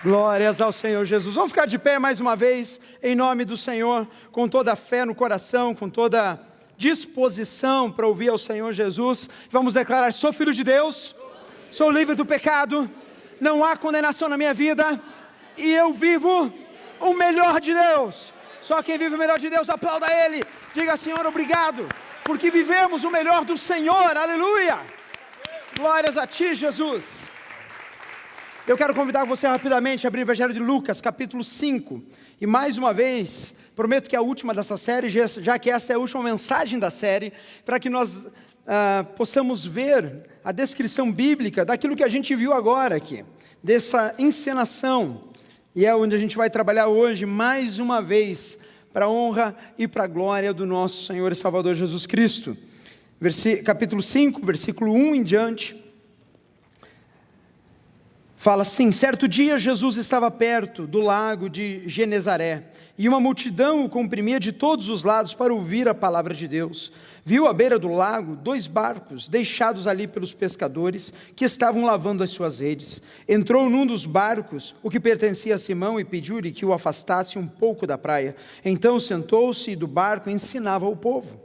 Glórias ao Senhor Jesus. Vamos ficar de pé mais uma vez, em nome do Senhor, com toda a fé no coração, com toda disposição para ouvir ao Senhor Jesus. Vamos declarar: sou filho de Deus, sou livre do pecado, não há condenação na minha vida, e eu vivo o melhor de Deus. Só quem vive o melhor de Deus, aplauda Ele, diga: Senhor, obrigado, porque vivemos o melhor do Senhor, aleluia. Glórias a Ti, Jesus. Eu quero convidar você rapidamente a abrir o Evangelho de Lucas, capítulo 5, e mais uma vez, prometo que é a última dessa série, já que essa é a última mensagem da série, para que nós possamos ver a descrição bíblica daquilo que a gente viu agora aqui, dessa encenação, e é onde a gente vai trabalhar hoje, mais uma vez, para a honra e para a glória do nosso Senhor e Salvador Jesus Cristo. Capítulo 5, versículo 1 em diante, fala assim: certo dia Jesus estava perto do lago de Genezaré, e uma multidão o comprimia de todos os lados para ouvir a palavra de Deus. Viu à beira do lago 2 barcos, deixados ali pelos pescadores, que estavam lavando as suas redes. Entrou num dos barcos, o que pertencia a Simão, e pediu-lhe que o afastasse um pouco da praia. Então sentou-se do barco e ensinava ao povo.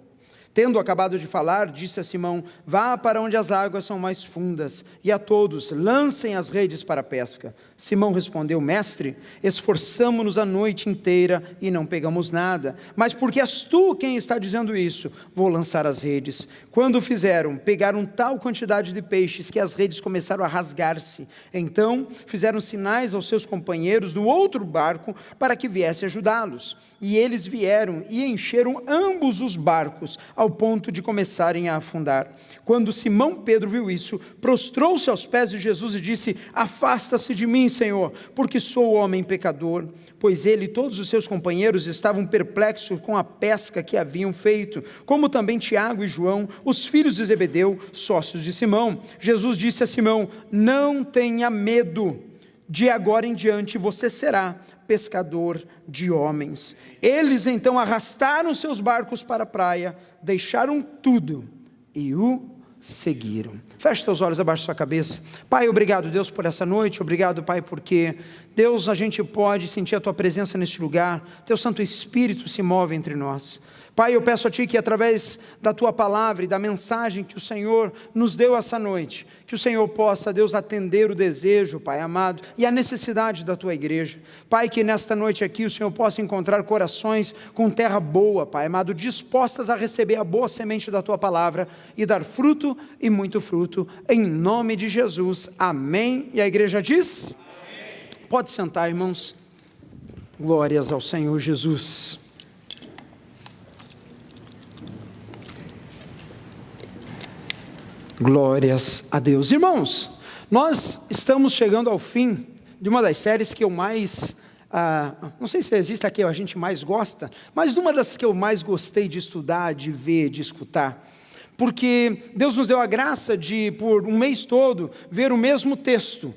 Tendo acabado de falar, disse a Simão: vá para onde as águas são mais fundas, e a todos lancem as redes para a pesca. Simão respondeu: mestre, esforçamo-nos a noite inteira e não pegamos nada, mas porque és tu quem está dizendo isso, vou lançar as redes. Quando o fizeram, pegaram tal quantidade de peixes que as redes começaram a rasgar-se. Então fizeram sinais aos seus companheiros do outro barco para que viesse ajudá-los. E eles vieram e encheram ambos os barcos, ao ponto de começarem a afundar. Quando Simão Pedro viu isso, prostrou-se aos pés de Jesus e disse: afasta-se de mim, Senhor, porque sou homem pecador. Pois ele e todos os seus companheiros estavam perplexos com a pesca que haviam feito, como também Tiago e João, os filhos de Zebedeu, sócios de Simão. Jesus disse a Simão: não tenha medo, de agora em diante você será pescador de homens. Eles então arrastaram seus barcos para a praia, deixaram tudo e o seguiram. Feche teus olhos, abaixa sua cabeça. Pai, obrigado, Deus, por essa noite. Obrigado, Pai, porque, Deus, a gente pode sentir a Tua presença neste lugar. Teu Santo Espírito se move entre nós. Pai, eu peço a Ti que através da Tua palavra e da mensagem que o Senhor nos deu essa noite, que o Senhor possa, Deus, atender o desejo, Pai amado, e a necessidade da Tua igreja. Pai, que nesta noite aqui o Senhor possa encontrar corações com terra boa, Pai amado, dispostas a receber a boa semente da Tua palavra e dar fruto e muito fruto, em nome de Jesus. Amém. E a igreja diz? Amém. Pode sentar, irmãos. Glórias ao Senhor Jesus. Glórias a Deus. Irmãos, nós estamos chegando ao fim de uma das séries que eu mais, não sei se existe a que a gente mais gosta, mas uma das que eu mais gostei de estudar, de ver, de escutar, porque Deus nos deu a graça de, por um mês todo, ver o mesmo texto,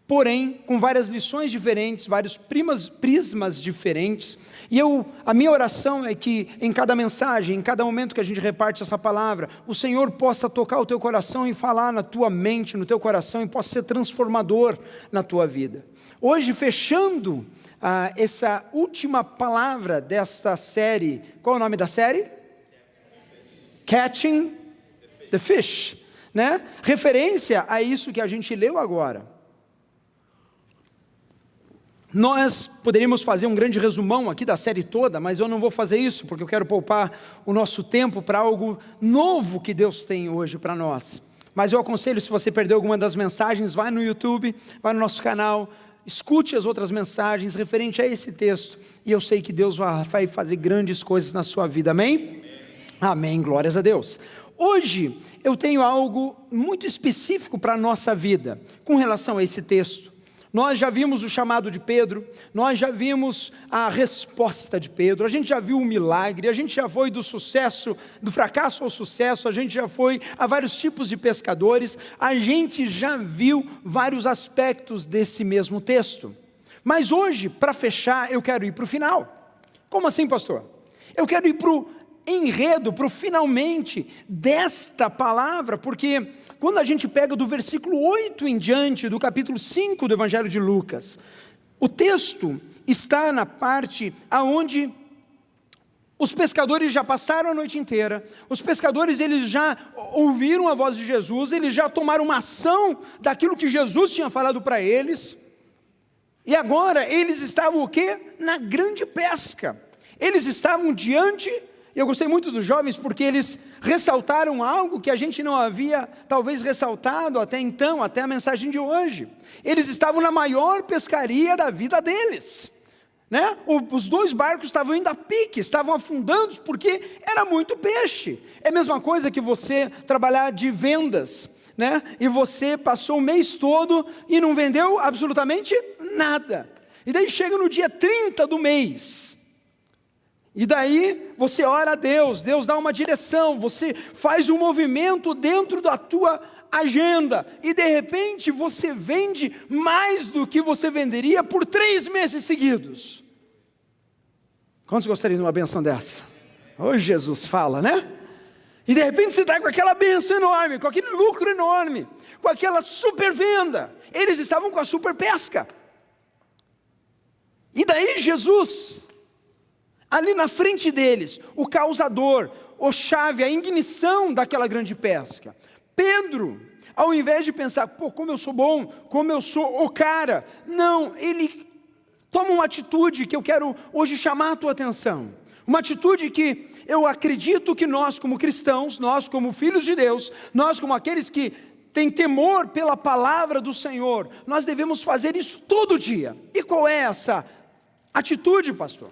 porém com várias lições diferentes, vários prismas diferentes, e a minha oração é que em cada mensagem, em cada momento que a gente reparte essa palavra, o Senhor possa tocar o teu coração e falar na tua mente, no teu coração, e possa ser transformador na tua vida. Hoje, fechando essa última palavra desta série, qual é o nome da série? Catching the Fish, né? Referência a isso que a gente leu agora. Nós poderíamos fazer um grande resumão aqui da série toda, mas eu não vou fazer isso, porque eu quero poupar o nosso tempo para algo novo que Deus tem hoje para nós. Mas eu aconselho, se você perdeu alguma das mensagens, vai no YouTube, vai no nosso canal, escute as outras mensagens referente a esse texto, e eu sei que Deus vai fazer grandes coisas na sua vida, amém? Amém, glórias a Deus. Hoje eu tenho algo muito específico para a nossa vida, com relação a esse texto. Nós já vimos o chamado de Pedro, nós já vimos a resposta de Pedro, a gente já viu o milagre, a gente já foi do sucesso, do fracasso ao sucesso, a gente já foi a vários tipos de pescadores, a gente já viu vários aspectos desse mesmo texto. Mas hoje, para fechar, eu quero ir para o final. Como assim, pastor? Eu quero ir para o enredo, para o finalmente desta palavra, porque quando a gente pega do versículo 8 em diante, do capítulo 5 do Evangelho de Lucas, o texto está na parte aonde os pescadores já passaram a noite inteira, os pescadores eles já ouviram a voz de Jesus, eles já tomaram uma ação daquilo que Jesus tinha falado para eles, e agora eles estavam o quê? Na grande pesca. Eles estavam diante, eu gostei muito dos jovens porque eles ressaltaram algo que a gente não havia talvez ressaltado até então, até a mensagem de hoje. Eles estavam na maior pescaria da vida deles, né? Os 2 barcos estavam indo a pique, estavam afundando porque era muito peixe. É a mesma coisa que você trabalhar de vendas, né? E você passou o mês todo e não vendeu absolutamente nada. E daí chega no dia 30 do mês. E daí você ora a Deus, Deus dá uma direção, você faz um movimento dentro da tua agenda, e de repente você vende mais do que você venderia por 3 meses seguidos. Quantos gostariam de uma benção dessa? Hoje Jesus fala, né? E de repente você está com aquela benção enorme, com aquele lucro enorme, com aquela super venda. Eles estavam com a super pesca. E daí Jesus, ali na frente deles, o causador, o chave, a ignição daquela grande pesca. Pedro, ao invés de pensar, pô, como eu sou bom, como eu sou o cara, não, ele toma uma atitude que eu quero hoje chamar a tua atenção. Uma atitude que eu acredito que nós como cristãos, nós como filhos de Deus, nós como aqueles que têm temor pela palavra do Senhor, nós devemos fazer isso todo dia. E qual é essa atitude, pastor?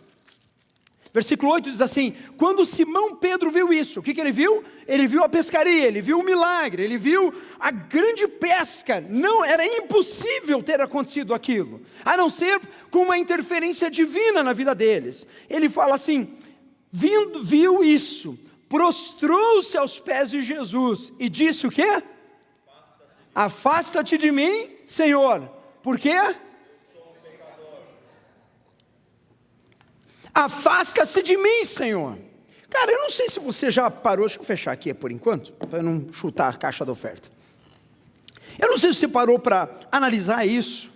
Versículo 8 diz assim: quando Simão Pedro viu isso, o que ele viu? Ele viu a pescaria, ele viu o milagre, ele viu a grande pesca. Não, era impossível ter acontecido aquilo, a não ser com uma interferência divina na vida deles. Ele fala assim, viu isso, prostrou-se aos pés de Jesus e disse o quê? Afasta-te de mim, Senhor. Por quê? Afasta-se de mim, Senhor. Cara, eu não sei se você já parou, deixa eu fechar aqui por enquanto, para não chutar a caixa da oferta. Eu não sei se você parou para analisar isso,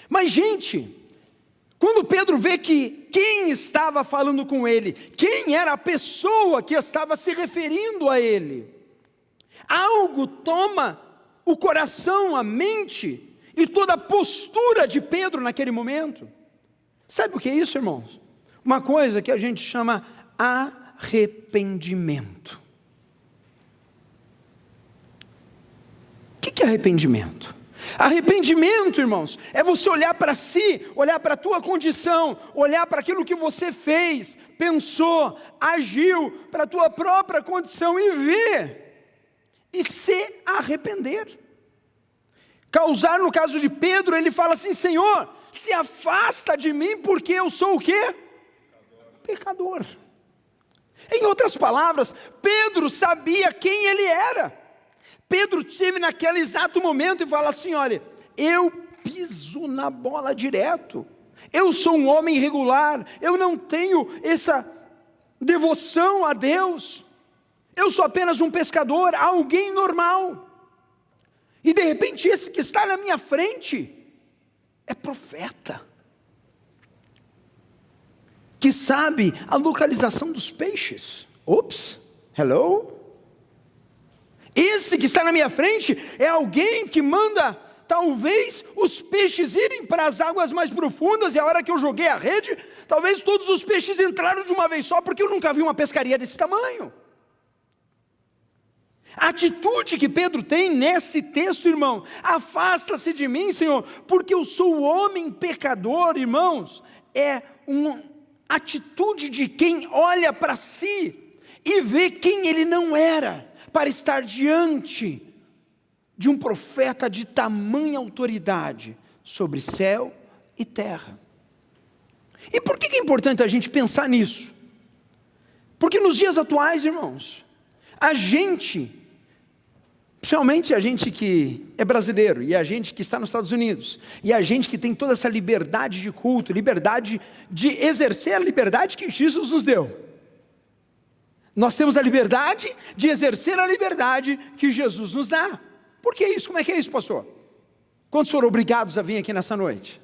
mas gente, quando Pedro vê que quem estava falando com ele, quem era a pessoa que estava se referindo a ele, algo toma o coração, a mente e toda a postura de Pedro naquele momento. Sabe o que é isso, irmãos? Uma coisa que a gente chama arrependimento. O que é arrependimento? Arrependimento, irmãos, é você olhar para si, olhar para a tua condição, olhar para aquilo que você fez, pensou, agiu, para a tua própria condição e ver, e se arrepender. Causar, no caso de Pedro, ele fala assim, Senhor, se afasta de mim, porque eu sou o quê? Pecador. Em outras palavras, Pedro sabia quem ele era. Pedro esteve naquele exato momento e fala assim, olha, eu piso na bola direto, eu sou um homem irregular, eu não tenho essa devoção a Deus, eu sou apenas um pescador, alguém normal, e de repente esse que está na minha frente é profeta, que sabe a localização dos peixes. Ops, hello? Esse que está na minha frente é alguém que manda, talvez, os peixes irem para as águas mais profundas, e a hora que eu joguei a rede, talvez todos os peixes entraram de uma vez só, porque eu nunca vi uma pescaria desse tamanho. A atitude que Pedro tem nesse texto, irmão, afasta-se de mim, Senhor, porque eu sou o homem pecador, irmãos, é uma atitude de quem olha para si e vê quem ele não era, para estar diante de um profeta de tamanha autoridade sobre céu e terra. E por que é importante a gente pensar nisso? Porque nos dias atuais, irmãos, a gente, principalmente a gente que é brasileiro, e a gente que está nos Estados Unidos, e a gente que tem toda essa liberdade de culto, liberdade de exercer a liberdade que Jesus nos deu, Nós temos a liberdade de exercer a liberdade que Jesus nos dá. Por que isso? Como é que é isso, pastor? Quantos foram obrigados a vir aqui nessa noite?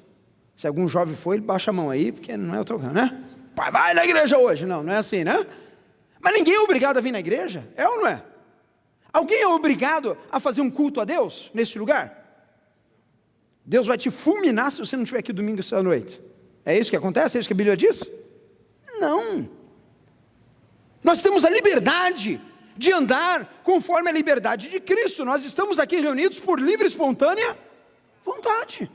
Se algum jovem foi, ele baixa a mão aí, porque não é o teu caso, né? Pai, vai na igreja hoje. Não, não é assim, né? Mas ninguém é obrigado a vir na igreja, é ou não é? Alguém é obrigado a fazer um culto a Deus nesse lugar? Deus vai te fulminar se você não estiver aqui domingo essa noite. É isso que acontece? É isso que a Bíblia diz? Não. Nós temos a liberdade de andar conforme a liberdade de Cristo. Nós estamos aqui reunidos por livre e espontânea vontade.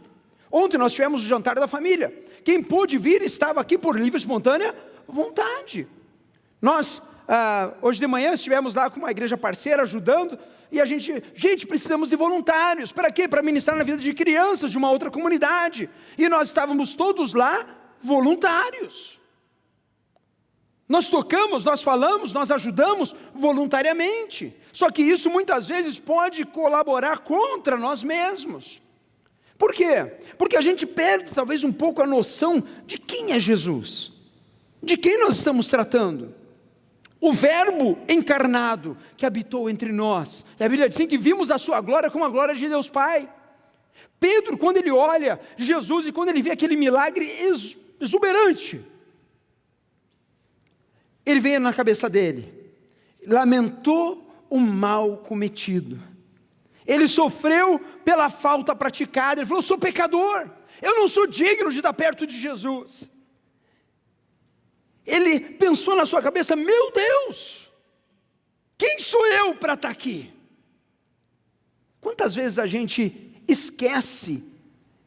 Ontem nós tivemos o jantar da família. Quem pôde vir estava aqui por livre e espontânea vontade. Nós, hoje de manhã, estivemos lá com uma igreja parceira ajudando. E a gente, precisamos de voluntários. Para quê? Para ministrar na vida de crianças de uma outra comunidade. E nós estávamos todos lá voluntários. Nós tocamos, nós falamos, nós ajudamos voluntariamente. Só que isso muitas vezes pode colaborar contra nós mesmos. Por quê? Porque a gente perde talvez um pouco a noção de quem é Jesus. De quem nós estamos tratando. O verbo encarnado que habitou entre nós. E a Bíblia diz assim que vimos a sua glória como a glória de Deus Pai. Pedro, quando ele olha Jesus e quando ele vê aquele milagre exuberante, ele veio na cabeça dele, lamentou o mal cometido, ele sofreu pela falta praticada, ele falou: eu sou pecador, eu não sou digno de estar perto de Jesus. Ele pensou na sua cabeça: meu Deus, quem sou eu para estar aqui? Quantas vezes a gente esquece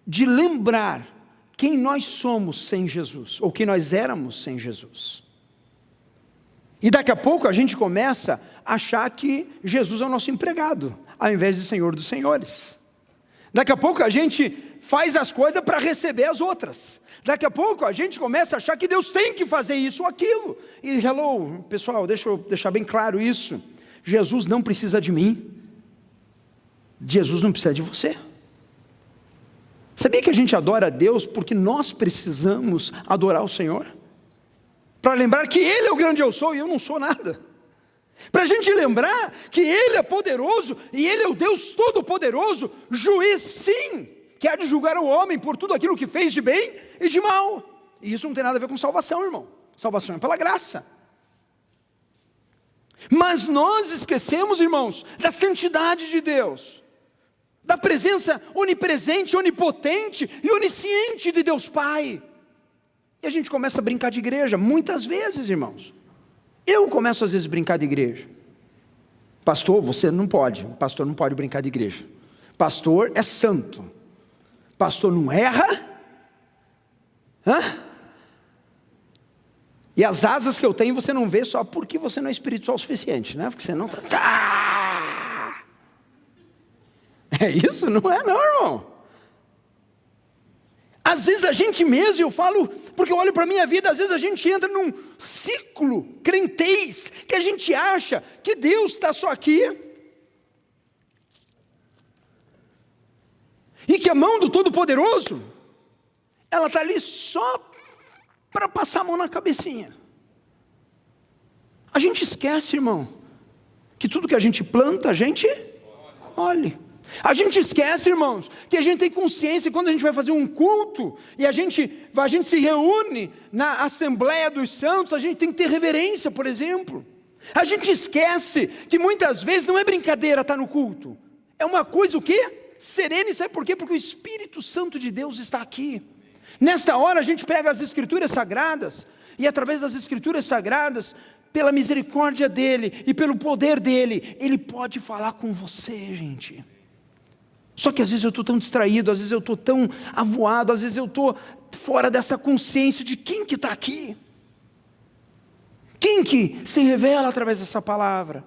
de lembrar quem nós somos sem Jesus, ou quem nós éramos sem Jesus? E daqui a pouco a gente começa a achar que Jesus é o nosso empregado, ao invés de Senhor dos Senhores. Daqui a pouco a gente faz as coisas para receber as outras. Daqui a pouco a gente começa a achar que Deus tem que fazer isso ou aquilo. E pessoal, deixa eu deixar bem claro isso. Jesus não precisa de mim. Jesus não precisa de você. Sabia que a gente adora a Deus porque nós precisamos adorar o Senhor? Para lembrar que Ele é o grande eu sou e eu não sou nada. Para a gente lembrar que Ele é poderoso e Ele é o Deus todo-poderoso, juiz sim, que há de julgar o homem por tudo aquilo que fez de bem e de mal. E isso não tem nada a ver com salvação, irmão. Salvação é pela graça. Mas nós esquecemos, irmãos, da santidade de Deus, da presença onipresente, onipotente e onisciente de Deus Pai. E a gente começa a brincar de igreja, muitas vezes, irmãos. Eu começo às vezes a brincar de igreja. Pastor, você não pode. Pastor não pode brincar de igreja. Pastor é santo. Pastor não erra. E as asas que eu tenho você não vê só porque você não é espiritual o suficiente, né? Porque você não tá. É isso? Não é não, irmão. Às vezes a gente mesmo, eu falo, porque eu olho para a minha vida, às vezes a gente entra num ciclo crentez, que a gente acha que Deus está só aqui, e que a mão do Todo-Poderoso, ela está ali só para passar a mão na cabecinha. A gente esquece, irmão, que tudo que a gente planta, a gente colhe. A gente esquece, irmãos, que a gente tem consciência quando a gente vai fazer um culto e a gente se reúne na Assembleia dos Santos, a gente tem que ter reverência, por exemplo. A gente esquece que muitas vezes não é brincadeira estar no culto. É uma coisa o quê? Serena, e sabe por quê? Porque o Espírito Santo de Deus está aqui. Nessa hora a gente pega as Escrituras Sagradas e através das Escrituras Sagradas, pela misericórdia dEle e pelo poder dEle, Ele pode falar com você, gente. Só que às vezes eu estou tão distraído, às vezes eu estou tão avoado, às vezes eu estou fora dessa consciência de quem que está aqui. Quem que se revela através dessa palavra?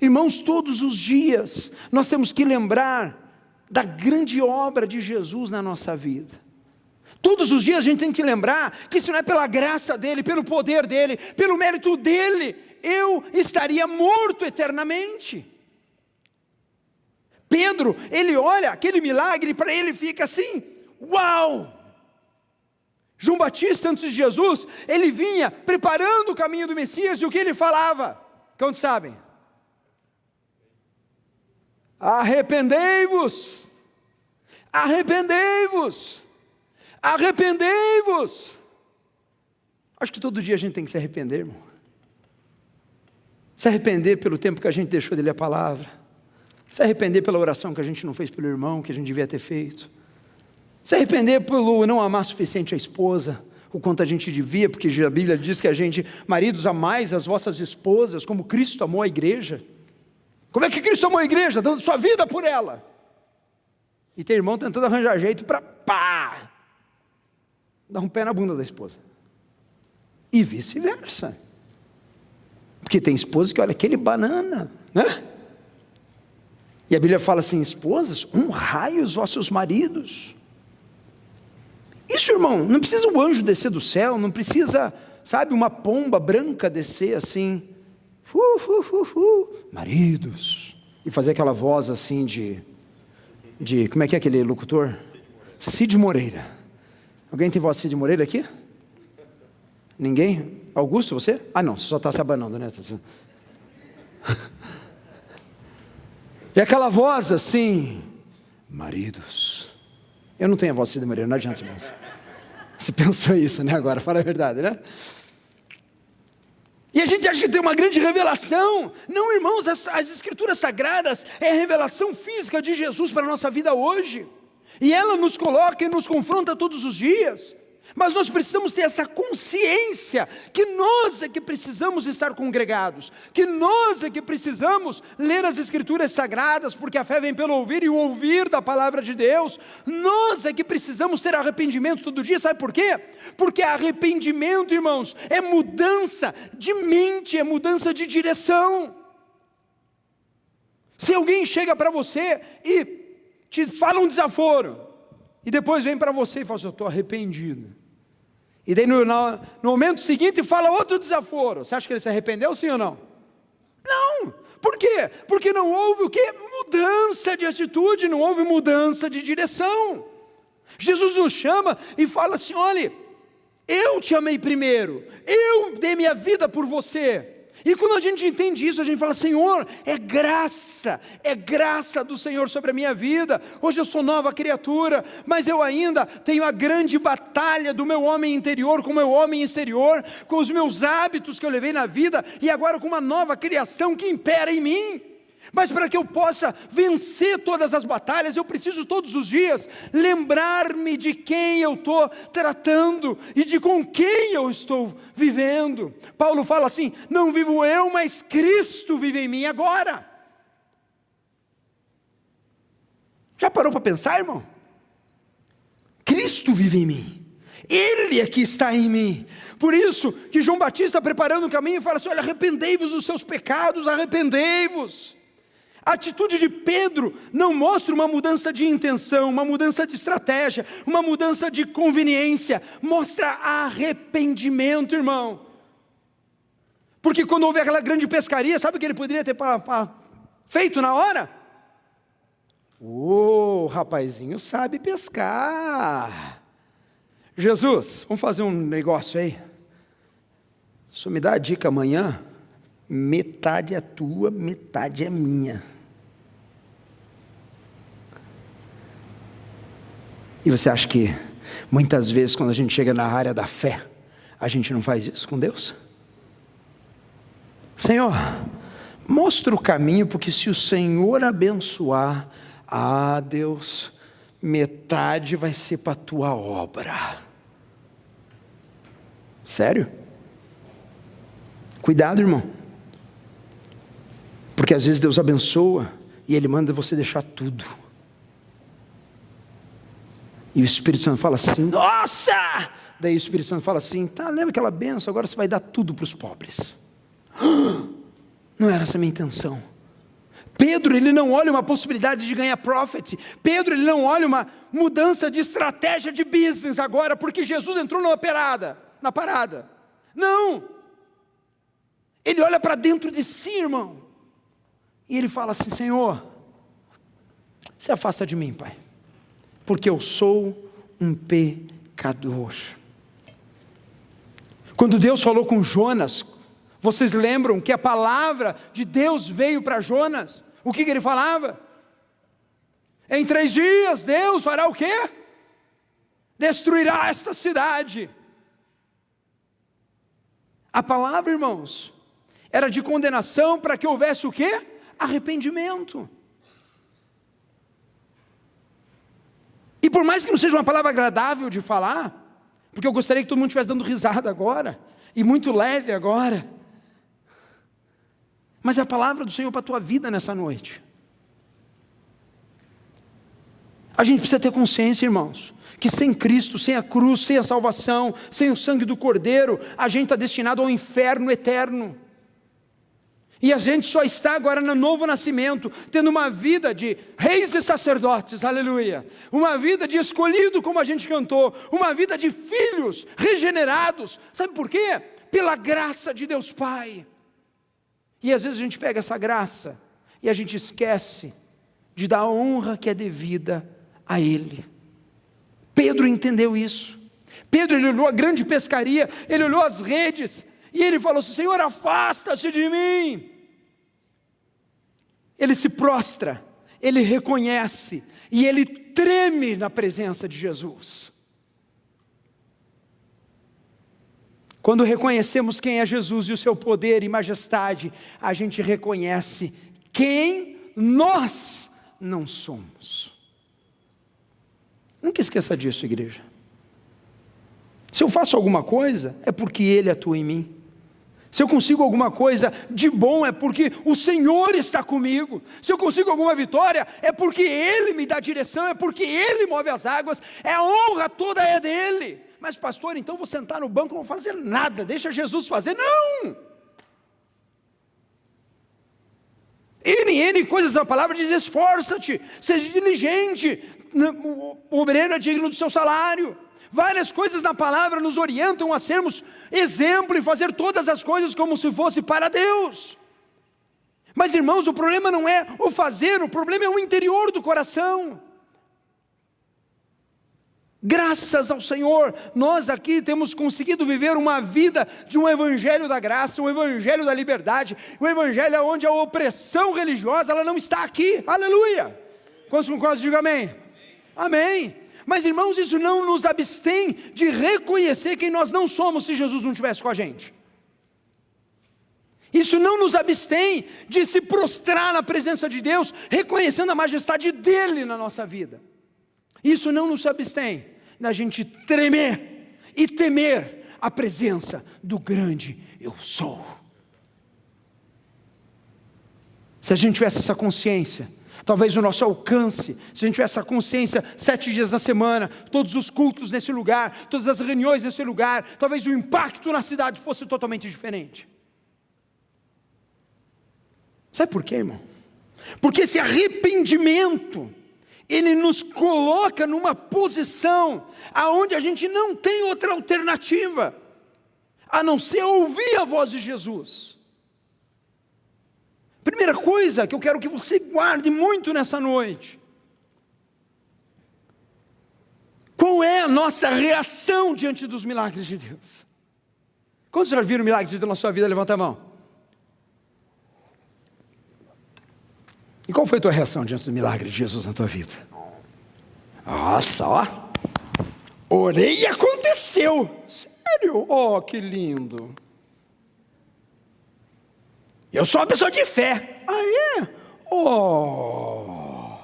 Irmãos, todos os dias nós temos que lembrar da grande obra de Jesus na nossa vida. Todos os dias a gente tem que lembrar que se não é pela graça dEle, pelo poder dEle, pelo mérito dEle, eu estaria morto eternamente. Pedro, ele olha aquele milagre e para ele fica assim, uau! João Batista, antes de Jesus, ele vinha preparando o caminho do Messias, e o que ele falava? Quantos sabem? Arrependei-vos, arrependei-vos, arrependei-vos. Acho que todo dia a gente tem que se arrepender, irmão. Se arrepender pelo tempo que a gente deixou de ler a palavra. Se arrepender pela oração que a gente não fez pelo irmão, que a gente devia ter feito. Se arrepender pelo não amar suficiente a esposa, o quanto a gente devia, porque a Bíblia diz que a gente, maridos, amais as vossas esposas, como Cristo amou a igreja. Como é que Cristo amou a igreja? Dando sua vida por ela. E tem irmão tentando arranjar jeito para dar um pé na bunda da esposa. E vice-versa. Porque tem esposa que olha aquele banana, né? E a Bíblia fala assim: esposas, honrai os vossos maridos. Isso, irmão, não precisa um anjo descer do céu, não precisa, sabe, uma pomba branca descer assim, maridos, e fazer aquela voz assim de como é que é aquele locutor? Cid Moreira. Alguém tem voz de Cid Moreira aqui? Ninguém? Augusto, você? Ah não, você só está se abanando, né? E aquela voz assim, maridos. Eu não tenho a voz de Cid Moreira, não adianta mais. Você pensou isso, né, agora, fala a verdade, né? E a gente acha que tem uma grande revelação. Não, irmãos, as escrituras sagradas é a revelação física de Jesus para a nossa vida hoje. E ela nos coloca e nos confronta todos os dias. Mas nós precisamos ter essa consciência que nós é que precisamos estar congregados, que nós é que precisamos ler as escrituras sagradas, porque a fé vem pelo ouvir e o ouvir da palavra de Deus. Nós é que precisamos ter arrependimento todo dia, sabe por quê? Porque arrependimento, irmãos, é mudança de mente, é mudança de direção. Se alguém chega para você e te fala um desaforo, e depois vem para você e fala assim: eu estou arrependido. E daí no momento seguinte fala outro desaforo. Você acha que ele se arrependeu, sim ou não? Não. Por quê? Porque não houve o quê? Mudança de atitude, não houve mudança de direção. Jesus nos chama e fala assim: olha, eu te amei primeiro, eu dei minha vida por você. E quando a gente entende isso, a gente fala: Senhor, é graça do Senhor sobre a minha vida. Hoje eu sou nova criatura, mas eu ainda tenho a grande batalha do meu homem interior com o meu homem exterior, com os meus hábitos que eu levei na vida, e agora com uma nova criação que impera em mim. Mas para que eu possa vencer todas as batalhas, eu preciso todos os dias lembrar-me de quem eu estou tratando e de com quem eu estou vivendo. Paulo fala assim: não vivo eu, mas Cristo vive em mim agora. Já parou para pensar, irmão? Cristo vive em mim. Ele é que está em mim. Por isso que João Batista, preparando o caminho, fala assim: olha, arrependei-vos dos seus pecados, arrependei-vos. A atitude de Pedro não mostra uma mudança de intenção, uma mudança de estratégia, uma mudança de conveniência, mostra arrependimento, irmão. Porque quando houve aquela grande pescaria, sabe o que ele poderia ter feito na hora? O rapazinho sabe pescar. Jesus, vamos fazer um negócio aí. Só me dá a dica amanhã, metade é tua, metade é minha. E você acha que muitas vezes quando a gente chega na área da fé, a gente não faz isso com Deus? Senhor, mostra o caminho, porque se o Senhor abençoar, Deus, metade vai ser para a tua obra. Sério? Cuidado, irmão. Porque às vezes Deus abençoa e Ele manda você deixar tudo. E o Espírito Santo fala assim: nossa! Daí o Espírito Santo fala assim: tá, lembra aquela bênção, agora você vai dar tudo para os pobres. Não era essa a minha intenção. Pedro, ele não olha uma possibilidade de ganhar profit. Pedro, ele não olha uma mudança de estratégia de business agora, porque Jesus entrou na parada. Não. Ele olha para dentro de si, irmão. E ele fala assim: Senhor, se afasta de mim, Pai, porque eu sou um pecador. Quando Deus falou com Jonas, Vocês lembram que a palavra de Deus veio para Jonas? O que ele falava? Em 3 dias Deus fará o quê? Destruirá esta cidade. A palavra, irmãos, era de condenação para que houvesse o quê? Arrependimento. E por mais que não seja uma palavra agradável de falar, porque eu gostaria que todo mundo estivesse dando risada agora, e muito leve agora, mas é a palavra do Senhor para a tua vida nessa noite. A gente precisa ter consciência, irmãos, que sem Cristo, sem a cruz, sem a salvação, sem o sangue do Cordeiro, a gente está destinado ao inferno eterno. E a gente só está agora no novo nascimento, tendo uma vida de reis e sacerdotes, aleluia. Uma vida de escolhido, como a gente cantou, uma vida de filhos regenerados. Sabe por quê? Pela graça de Deus Pai. E às vezes a gente pega essa graça e a gente esquece de dar a honra que é devida a Ele. Pedro entendeu isso. Pedro, ele olhou a grande pescaria, ele olhou as redes, e ele falou assim: Senhor, afasta-te de mim. Ele se prostra, ele reconhece, e ele treme na presença de Jesus. Quando reconhecemos quem é Jesus e o seu poder e majestade, a gente reconhece quem nós não somos. Nunca esqueça disso, igreja. Se eu faço alguma coisa, é porque Ele atua em mim. Se eu consigo alguma coisa de bom, é porque o Senhor está comigo. Se eu consigo alguma vitória, é porque Ele me dá direção, é porque Ele move as águas, a honra toda é dEle. Mas pastor, então vou sentar no banco e não vou fazer nada, deixa Jesus fazer. Não! N coisas da palavra diz: esforça-te, seja diligente, o obreiro é digno do seu salário. Várias coisas na palavra nos orientam a sermos exemplo e fazer todas as coisas como se fosse para Deus. Mas irmãos, o problema não é o fazer, o problema é o interior do coração. Graças ao Senhor, nós aqui temos conseguido viver uma vida de um evangelho da graça, um evangelho da liberdade, um evangelho onde a opressão religiosa ela não está aqui, aleluia. Quantos concordam? Diga amém. Amém. Mas irmãos, isso não nos abstém de reconhecer quem nós não somos se Jesus não estivesse com a gente. Isso não nos abstém de se prostrar na presença de Deus, reconhecendo a majestade dEle na nossa vida. Isso não nos abstém da gente tremer e temer a presença do grande eu sou. Se a gente tivesse essa consciência, talvez o nosso alcance, se a gente tivesse essa consciência 7 dias na semana, todos os cultos nesse lugar, todas as reuniões nesse lugar, talvez o impacto na cidade fosse totalmente diferente. Sabe por quê, irmão? Porque esse arrependimento, ele nos coloca numa posição aonde a gente não tem outra alternativa, a não ser ouvir a voz de Jesus. Primeira coisa que eu quero que você guarde muito nessa noite: qual é a nossa reação diante dos milagres de Deus? Quantos já viram milagres de Deus na sua vida? Levanta a mão. E qual foi a tua reação diante do milagre de Jesus na tua vida? Nossa, ó, orei e aconteceu. Sério? Oh, que lindo. Eu sou uma pessoa de fé. Ah, é? Oh.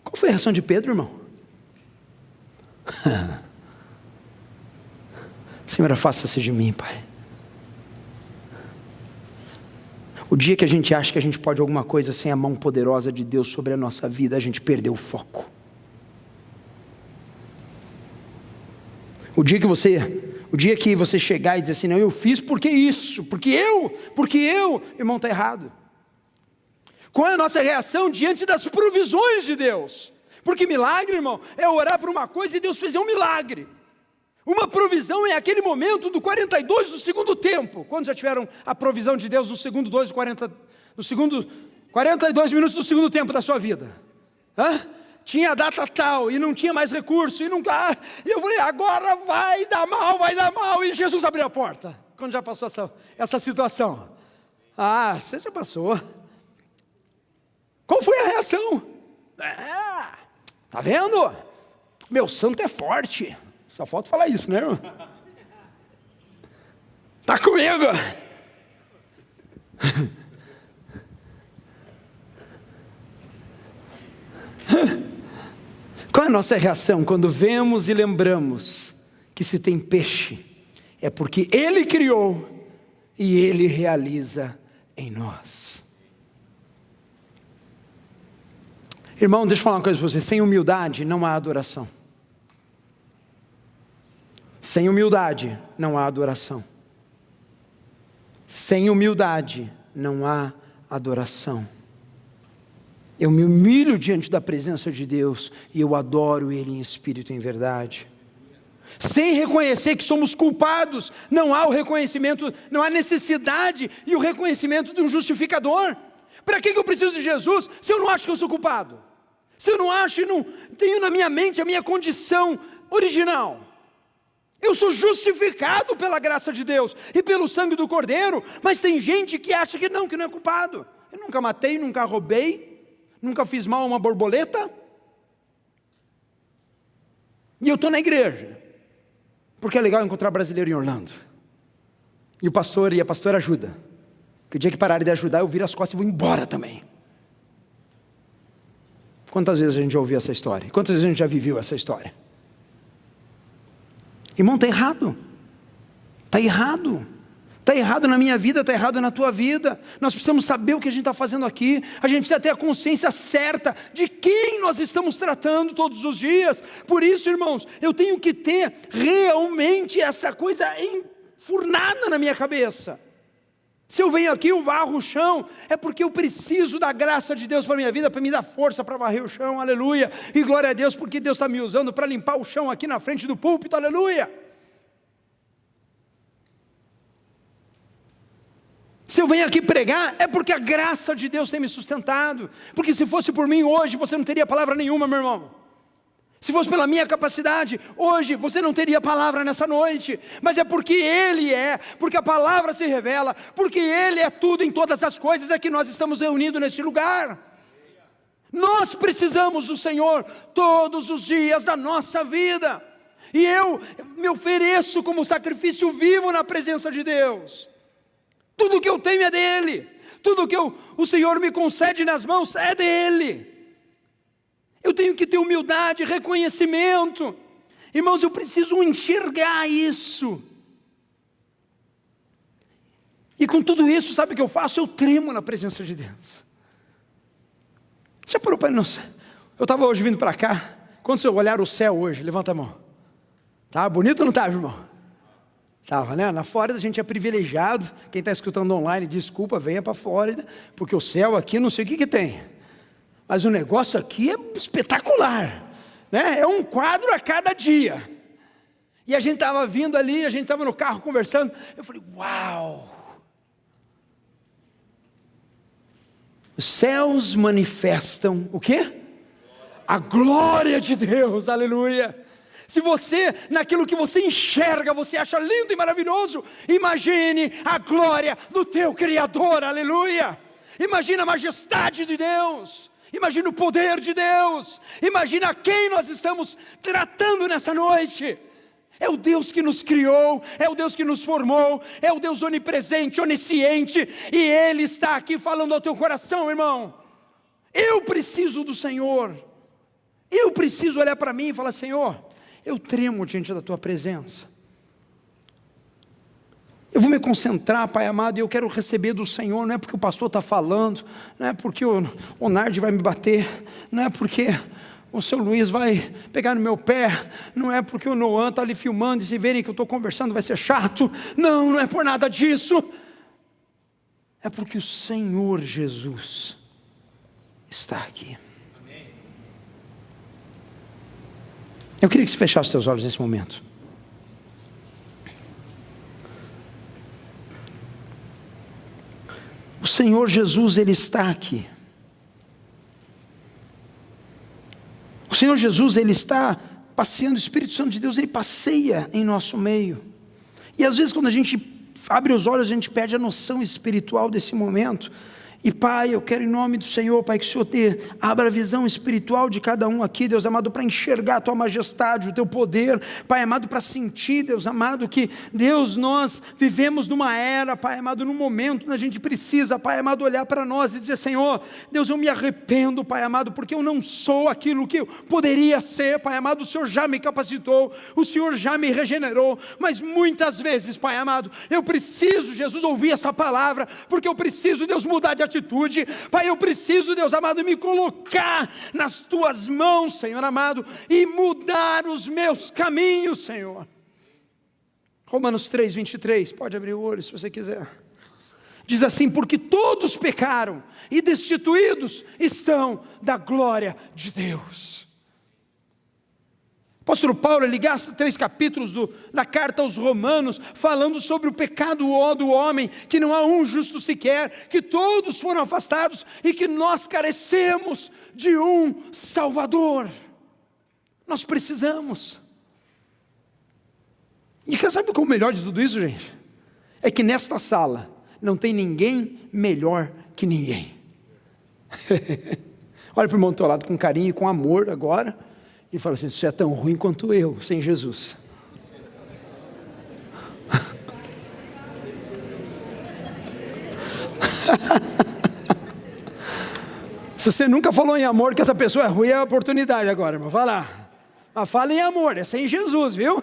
Qual foi a reação de Pedro, irmão? Senhor, afasta-se de mim, Pai. O dia que a gente acha que a gente pode alguma coisa sem a mão poderosa de Deus sobre a nossa vida, a gente perdeu o foco. O dia que você chegar e dizer assim: não, eu fiz porque isso, porque eu, irmão, está errado. Qual é a nossa reação diante das provisões de Deus? Porque milagre, irmão, é orar por uma coisa e Deus fazer um milagre. Uma provisão é aquele momento do 42 do segundo tempo. Quando já tiveram a provisão de Deus no segundo 42 minutos do segundo tempo da sua vida? tinha a data tal, e não tinha mais recurso, e eu falei, agora vai dar mal, e Jesus abriu a porta, quando já passou essa situação. Você já passou. Qual foi a reação? Tá vendo? Meu santo é forte, só falta falar isso, né, irmão? Tá comigo. Qual é a nossa reação quando vemos e lembramos que se tem peixe, é porque Ele criou e Ele realiza em nós? Irmão, deixa eu falar uma coisa para você, sem humildade não há adoração. Sem humildade não há adoração. Sem humildade não há adoração. Eu me humilho diante da presença de Deus e eu adoro Ele em espírito e em verdade. Sem reconhecer que somos culpados, não há o reconhecimento, não há necessidade e o reconhecimento de um justificador. Para que eu preciso de Jesus se eu não acho que eu sou culpado? Se eu não acho e não tenho na minha mente a minha condição original? Eu sou justificado pela graça de Deus e pelo sangue do Cordeiro, mas tem gente que acha que não é culpado. Eu nunca matei, nunca roubei, nunca fiz mal a uma borboleta. E eu estou na igreja, porque é legal encontrar brasileiro em Orlando. E o pastor e a pastora ajudam. Porque o dia que pararem de ajudar, eu viro as costas e vou embora também. Quantas vezes a gente já ouviu essa história? Quantas vezes a gente já viveu essa história? Irmão, está errado. Está errado. Está errado na minha vida, está errado na tua vida. Nós precisamos saber o que a gente está fazendo aqui. A gente precisa ter a consciência certa de quem nós estamos tratando todos os dias. Por isso, irmãos, eu tenho que ter realmente essa coisa enfurnada na minha cabeça. Se eu venho aqui, eu varro o chão, é porque eu preciso da graça de Deus para a minha vida, para me dar força para varrer o chão, aleluia. E glória a Deus, porque Deus está me usando para limpar o chão aqui na frente do púlpito, aleluia. Se eu venho aqui pregar, é porque a graça de Deus tem me sustentado. Porque se fosse por mim hoje, você não teria palavra nenhuma, meu irmão. Se fosse pela minha capacidade, hoje você não teria palavra nessa noite. Mas é porque Ele é, porque a palavra se revela, porque Ele é tudo em todas as coisas, é que nós estamos reunidos neste lugar. Nós precisamos do Senhor todos os dias da nossa vida. E eu me ofereço como sacrifício vivo na presença de Deus. Tudo que eu tenho é dEle. Tudo que o Senhor me concede nas mãos é dEle. Eu tenho que ter humildade, reconhecimento. Irmãos, eu preciso enxergar isso. E com tudo isso, sabe o que eu faço? Eu tremo na presença de Deus. Já parou para nós? Eu estava hoje vindo para cá. Quando você olhar o céu hoje, levanta a mão. Tá bonito ou não estava, irmão? Estava, né? Na Flórida a gente é privilegiado. Quem está escutando online, desculpa, venha para a Flórida, porque o céu aqui não sei o que tem. Mas o negócio aqui é espetacular, né? É um quadro a cada dia. E a gente estava vindo ali, a gente estava no carro conversando. Eu falei, uau! Os céus manifestam o quê? A glória de Deus, aleluia! Se você, naquilo que você enxerga, você acha lindo e maravilhoso, imagine a glória do teu Criador, aleluia! Imagine a majestade de Deus. Imagina o poder de Deus. Imagina quem nós estamos tratando nessa noite. É o Deus que nos criou, é o Deus que nos formou, é o Deus onipresente, onisciente, e Ele está aqui falando ao teu coração, irmão. Eu preciso do Senhor. Eu preciso olhar para mim e falar, Senhor, eu tremo diante da tua presença. Eu vou me concentrar, Pai amado, e eu quero receber do Senhor, não é porque o pastor está falando, não é porque o Nardi vai me bater, não é porque o seu Luiz vai pegar no meu pé, não é porque o Noan está ali filmando e se verem que eu estou conversando vai ser chato, não é por nada disso, é porque o Senhor Jesus está aqui. Eu queria que você fechasse os teus olhos nesse momento. O Senhor Jesus, Ele está aqui. Senhor Jesus, Ele está passeando, o Espírito Santo de Deus, Ele passeia em nosso meio. E às vezes quando a gente abre os olhos, a gente perde a noção espiritual desse momento. E Pai, eu quero em nome do Senhor, Pai, que o Senhor abra a visão espiritual de cada um aqui, Deus amado, para enxergar a Tua majestade, o Teu poder, Pai amado, para sentir, Deus amado, que Deus, nós vivemos numa era, Pai amado, num momento onde a gente precisa, Pai amado, olhar para nós e dizer, Senhor, Deus, eu me arrependo, Pai amado, porque eu não sou aquilo que eu poderia ser, Pai amado, o Senhor já me capacitou, o Senhor já me regenerou, mas muitas vezes, Pai amado, eu preciso, Jesus, ouvir essa palavra, porque eu preciso, Deus, mudar de atitude, Pai, eu preciso, Deus amado, me colocar nas Tuas mãos, Senhor amado, e mudar os meus caminhos, Senhor. Romanos 3:23, pode abrir o olho se você quiser, diz assim, porque todos pecaram e destituídos estão da glória de Deus. O apóstolo Paulo, ele gasta 3 capítulos da carta aos Romanos, falando sobre o pecado do homem, que não há um justo sequer, que todos foram afastados, e que nós carecemos de um Salvador. Nós precisamos. E sabe qual é o melhor de tudo isso, gente? É que nesta sala, não tem ninguém melhor que ninguém. Olha para o irmão do teu lado com carinho e com amor agora, e fala assim, você é tão ruim quanto eu, sem Jesus. Se você nunca falou em amor, que essa pessoa é ruim, é a oportunidade agora, irmão, vai lá. Mas fala em amor, é sem Jesus, viu?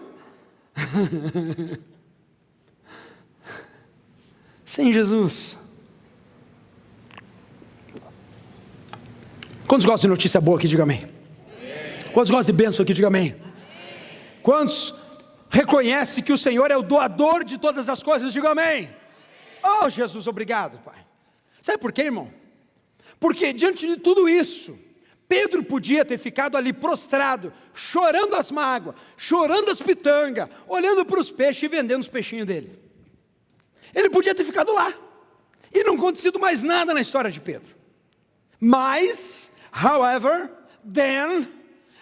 Sem Jesus. Quantos gostam de notícia boa aqui? Diga amém. Quantos gostam de bênção aqui? Diga amém. Quantos reconhecem que o Senhor é o doador de todas as coisas? Diga amém. Oh Jesus, obrigado, Pai. Sabe por quê, irmão? Porque diante de tudo isso, Pedro podia ter ficado ali prostrado, chorando as mágoas, chorando as pitangas, olhando para os peixes e vendendo os peixinhos dele. Ele podia ter ficado lá, e não acontecido mais nada na história de Pedro. Mas, however, then,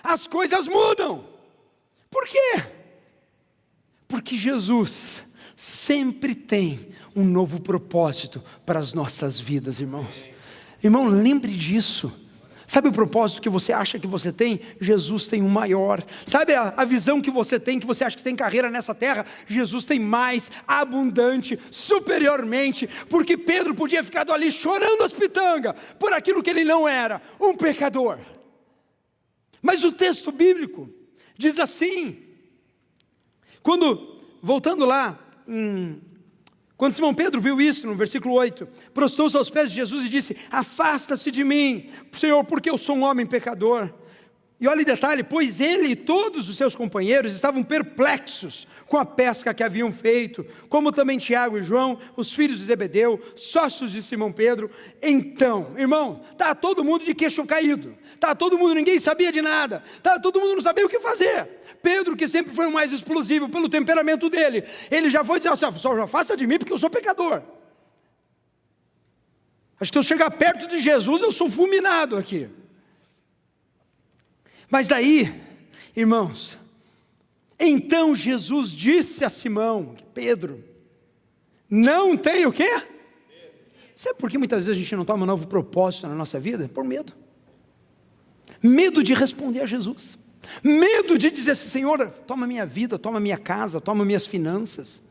as coisas mudam. Por quê? Porque Jesus sempre tem um novo propósito para as nossas vidas, irmãos. Irmão, lembre disso. Sabe o propósito que você acha que você tem? Jesus tem um maior. Sabe a visão que você tem, que você acha que tem carreira nessa terra? Jesus tem mais, abundante, superiormente. Porque Pedro podia ficar ali chorando as pitangas por aquilo que ele não era, um pecador. Mas o texto bíblico diz assim, voltando lá, quando Simão Pedro viu isso, no versículo 8, prostrou-se aos pés de Jesus e disse, afasta-se de mim, Senhor, porque eu sou um homem pecador. E olha o detalhe, pois ele e todos os seus companheiros estavam perplexos com a pesca que haviam feito, como também Tiago e João, os filhos de Zebedeu, sócios de Simão Pedro. Então, irmão, está todo mundo de queixo caído, está todo mundo, ninguém sabia de nada, todo mundo não sabia o que fazer. Pedro, que sempre foi o mais explosivo pelo temperamento dele, ele já foi dizer, só afasta de mim porque eu sou pecador. Acho que se eu chegar perto de Jesus, eu sou fulminado aqui. Mas daí, irmãos, então Jesus disse a Simão, Pedro, não tem o quê? Sabe por que muitas vezes a gente não toma um novo propósito na nossa vida? Por medo. Medo de responder a Jesus. Medo de dizer assim, Senhor, toma minha vida, toma minha casa, toma minhas finanças.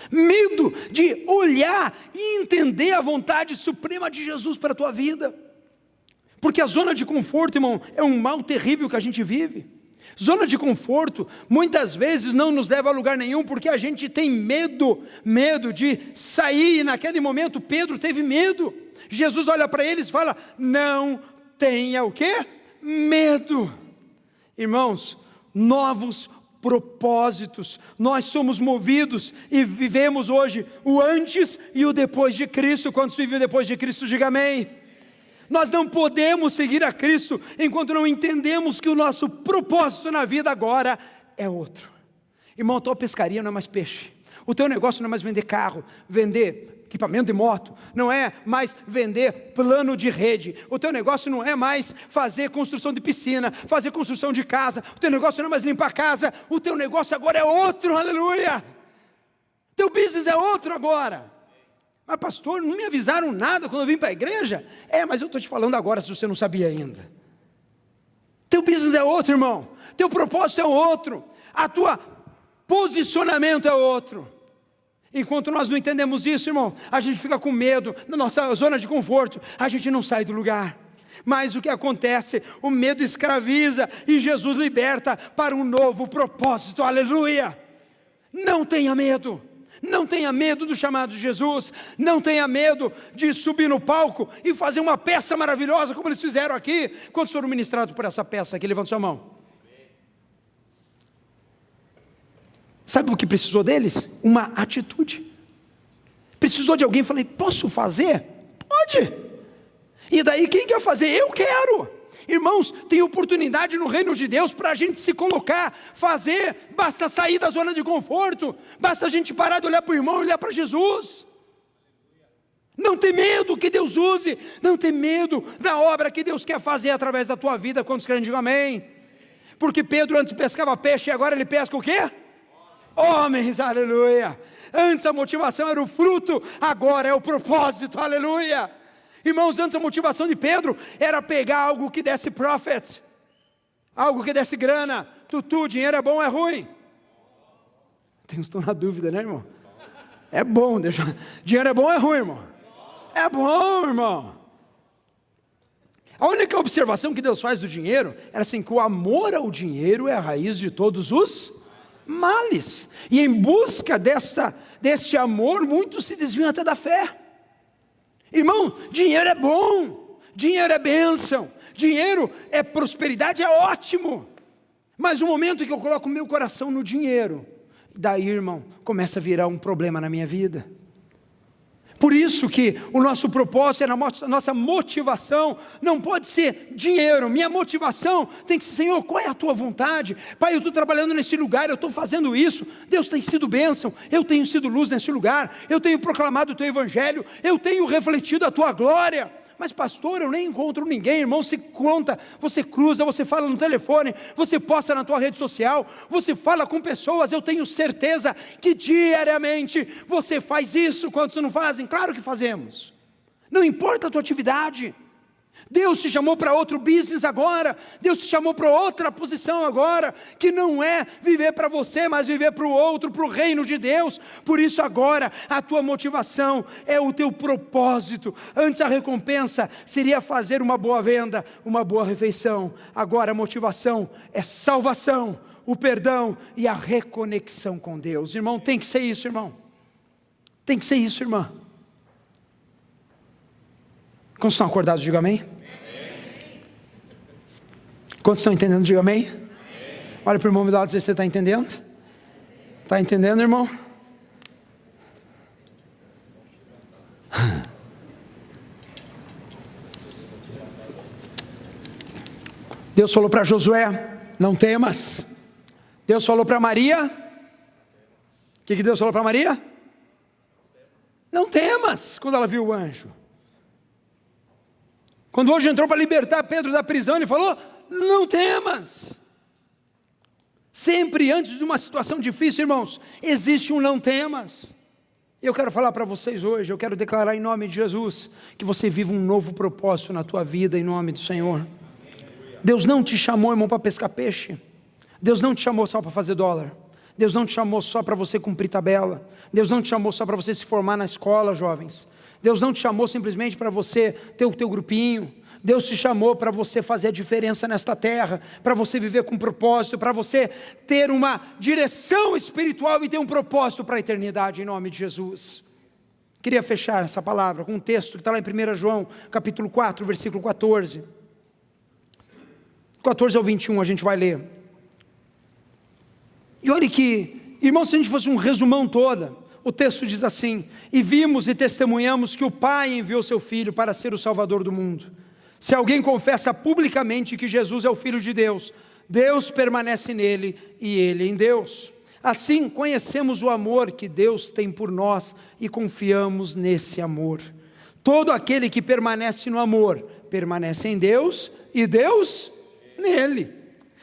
Medo de olhar e entender a vontade suprema de Jesus para a tua vida. Porque a zona de conforto, irmão, é um mal terrível que a gente vive. Zona de conforto, muitas vezes não nos leva a lugar nenhum, porque a gente tem medo de sair, e naquele momento Pedro teve medo. Jesus olha para eles e fala, não tenha o quê? Medo. Irmãos, novos propósitos, nós somos movidos e vivemos hoje o antes e o depois de Cristo. Quando se vive o depois de Cristo, diga amém. Nós não podemos seguir a Cristo enquanto não entendemos que o nosso propósito na vida agora é outro. Irmão, a tua pescaria não é mais peixe, o teu negócio não é mais vender carro, vender equipamento de moto, não é mais vender plano de rede, o teu negócio não é mais fazer construção de piscina, fazer construção de casa, o teu negócio não é mais limpar a casa, o teu negócio agora é outro, aleluia, teu business é outro agora. Mas pastor, não me avisaram nada quando eu vim para a igreja? Mas eu estou te falando agora, se você não sabia ainda. Teu business é outro, irmão, teu propósito é outro, a tua posicionamento é outro. Enquanto nós não entendemos isso, irmão, a gente fica com medo, na nossa zona de conforto, a gente não sai do lugar. Mas o que acontece? O medo escraviza e Jesus liberta para um novo propósito, aleluia. Não tenha medo, não tenha medo do chamado de Jesus, não tenha medo de subir no palco e fazer uma peça maravilhosa, como eles fizeram aqui. Quantos foram ministrados por essa peça aqui? Levanta sua mão. Sabe o que precisou deles? Uma atitude. Precisou de alguém, falei, posso fazer? Pode. E daí quem quer fazer? Eu quero. Irmãos, tem oportunidade no reino de Deus para a gente se colocar, fazer, basta sair da zona de conforto, basta a gente parar de olhar para o irmão e olhar para Jesus. Não tem medo que Deus use, não tem medo da obra que Deus quer fazer através da tua vida. Quantos querem, digam amém? Porque Pedro antes pescava peixe e agora ele pesca o quê? Homens, aleluia. Antes a motivação era o fruto, agora é o propósito, aleluia. Irmãos, antes a motivação de Pedro era pegar algo que desse profit, algo que desse grana. Tutu, dinheiro é bom ou é ruim? Tem uns que estão na dúvida, né, irmão? É bom, dinheiro é bom ou é ruim, irmão? É bom, irmão. A única observação que Deus faz do dinheiro era assim, que o amor ao dinheiro é a raiz de todos os males, e em busca deste amor, muitos se desviam até da fé. Irmão, dinheiro é bom, dinheiro é bênção, dinheiro é prosperidade, é ótimo, mas o momento que eu coloco o meu coração no dinheiro, daí, irmão, começa a virar um problema na minha vida. Por isso que o nosso propósito, a nossa motivação não pode ser dinheiro. Minha motivação tem que ser, Senhor, qual é a tua vontade? Pai, eu estou trabalhando nesse lugar, eu estou fazendo isso, Deus tem sido bênção, eu tenho sido luz nesse lugar, eu tenho proclamado o teu evangelho, eu tenho refletido a tua glória. Mas pastor, eu nem encontro ninguém, irmão. Se conta, você cruza, você fala no telefone, você posta na tua rede social, você fala com pessoas. Eu tenho certeza que diariamente você faz isso. Quantos não fazem? Claro que fazemos. Não importa a tua atividade. Deus te chamou para outro business agora, Deus te chamou para outra posição agora, que não é viver para você, mas viver para o outro, para o reino de Deus. Por isso agora, a tua motivação é o teu propósito. Antes a recompensa seria fazer uma boa venda, uma boa refeição. Agora a motivação é salvação, o perdão e a reconexão com Deus. Irmão, tem que ser isso, irmão. Tem que ser isso, irmã. Quantos estão acordados? Diga amém. Quantos estão entendendo? Diga amém. Olha para o irmão do lado, se você está entendendo. Está entendendo, irmão? Deus falou para Josué, não temas. Deus falou para Maria, o que Deus falou para Maria? Não temas, quando ela viu o anjo. Quando o anjo entrou para libertar Pedro da prisão, ele falou, não temas. Sempre antes de uma situação difícil, irmãos, existe um não temas. Eu quero falar para vocês hoje, eu quero declarar em nome de Jesus, que você viva um novo propósito na tua vida, em nome do Senhor. Deus não te chamou, irmão, para pescar peixe. Deus não te chamou só para fazer dólar. Deus não te chamou só para você cumprir tabela. Deus não te chamou só para você se formar na escola, jovens. Deus não te chamou simplesmente para você ter o teu grupinho. Deus te chamou para você fazer a diferença nesta terra, para você viver com propósito, para você ter uma direção espiritual e ter um propósito para a eternidade, em nome de Jesus. Queria fechar essa palavra com um texto que está lá em 1 João, capítulo 4, versículo 14. 14 ao 21 a gente vai ler. E olha que, irmãos, se a gente fosse um resumão toda, o texto diz assim: e vimos e testemunhamos que o Pai enviou seu Filho para ser o Salvador do mundo. Se alguém confessa publicamente que Jesus é o Filho de Deus, Deus permanece nele e ele em Deus. Assim conhecemos o amor que Deus tem por nós e confiamos nesse amor. Todo aquele que permanece no amor, permanece em Deus e Deus nele.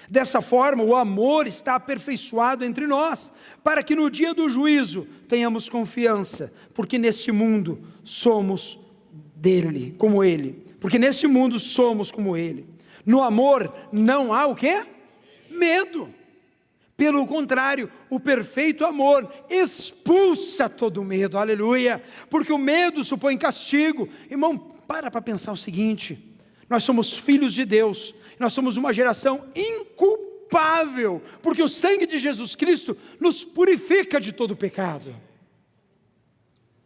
Dessa forma, o amor está aperfeiçoado entre nós, para que no dia do juízo tenhamos confiança, porque nesse mundo somos dele, como ele. Porque nesse mundo somos como ele. No amor não há o quê? Medo. Pelo contrário, o perfeito amor expulsa todo medo, aleluia. Porque o medo supõe castigo. Irmão, para pensar o seguinte: nós somos filhos de Deus, nós somos uma geração inculpável, porque o sangue de Jesus Cristo nos purifica de todo pecado.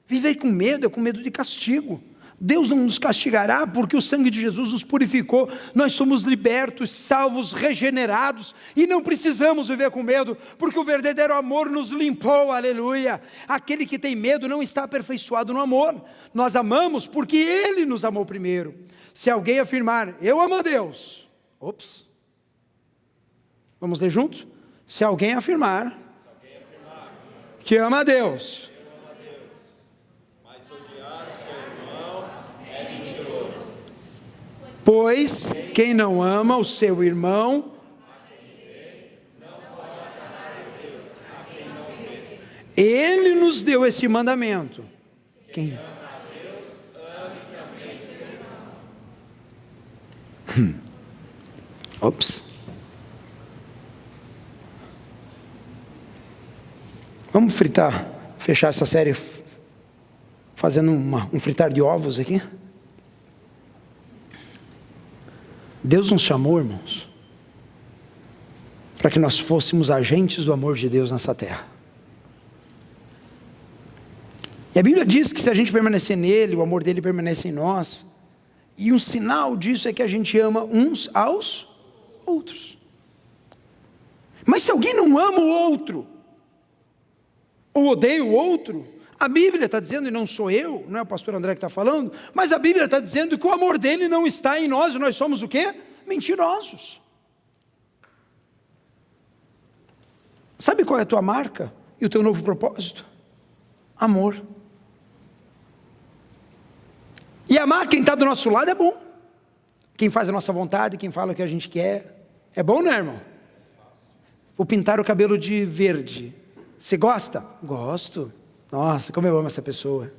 Viver com medo é com medo de castigo. Deus não nos castigará, porque o sangue de Jesus nos purificou. Nós somos libertos, salvos, regenerados, e não precisamos viver com medo, porque o verdadeiro amor nos limpou, aleluia. Aquele que tem medo não está aperfeiçoado no amor. Nós amamos porque Ele nos amou primeiro. Se alguém afirmar, eu amo a Deus, vamos ler juntos? Se alguém afirmar que ama a Deus, pois quem não ama o seu irmão, Ele nos deu esse mandamento. Quem ama a Deus, ame também seu irmão. Vamos fechar essa série fazendo um fritar de ovos aqui? Deus nos chamou, irmãos, para que nós fôssemos agentes do amor de Deus nessa terra. E a Bíblia diz que se a gente permanecer nele, o amor dele permanece em nós. E um sinal disso é que a gente ama uns aos outros. Mas se alguém não ama o outro, ou odeia o outro, a Bíblia está dizendo, e não sou eu, não é o pastor André que está falando, mas a Bíblia está dizendo que o amor dele não está em nós, e nós somos o quê? Mentirosos. Sabe qual é a tua marca e o teu novo propósito? Amor. E amar quem está do nosso lado é bom. Quem faz a nossa vontade, quem fala o que a gente quer, é bom, né, irmão? Vou pintar o cabelo de verde. Você gosta? Gosto. Nossa, como eu amo essa pessoa.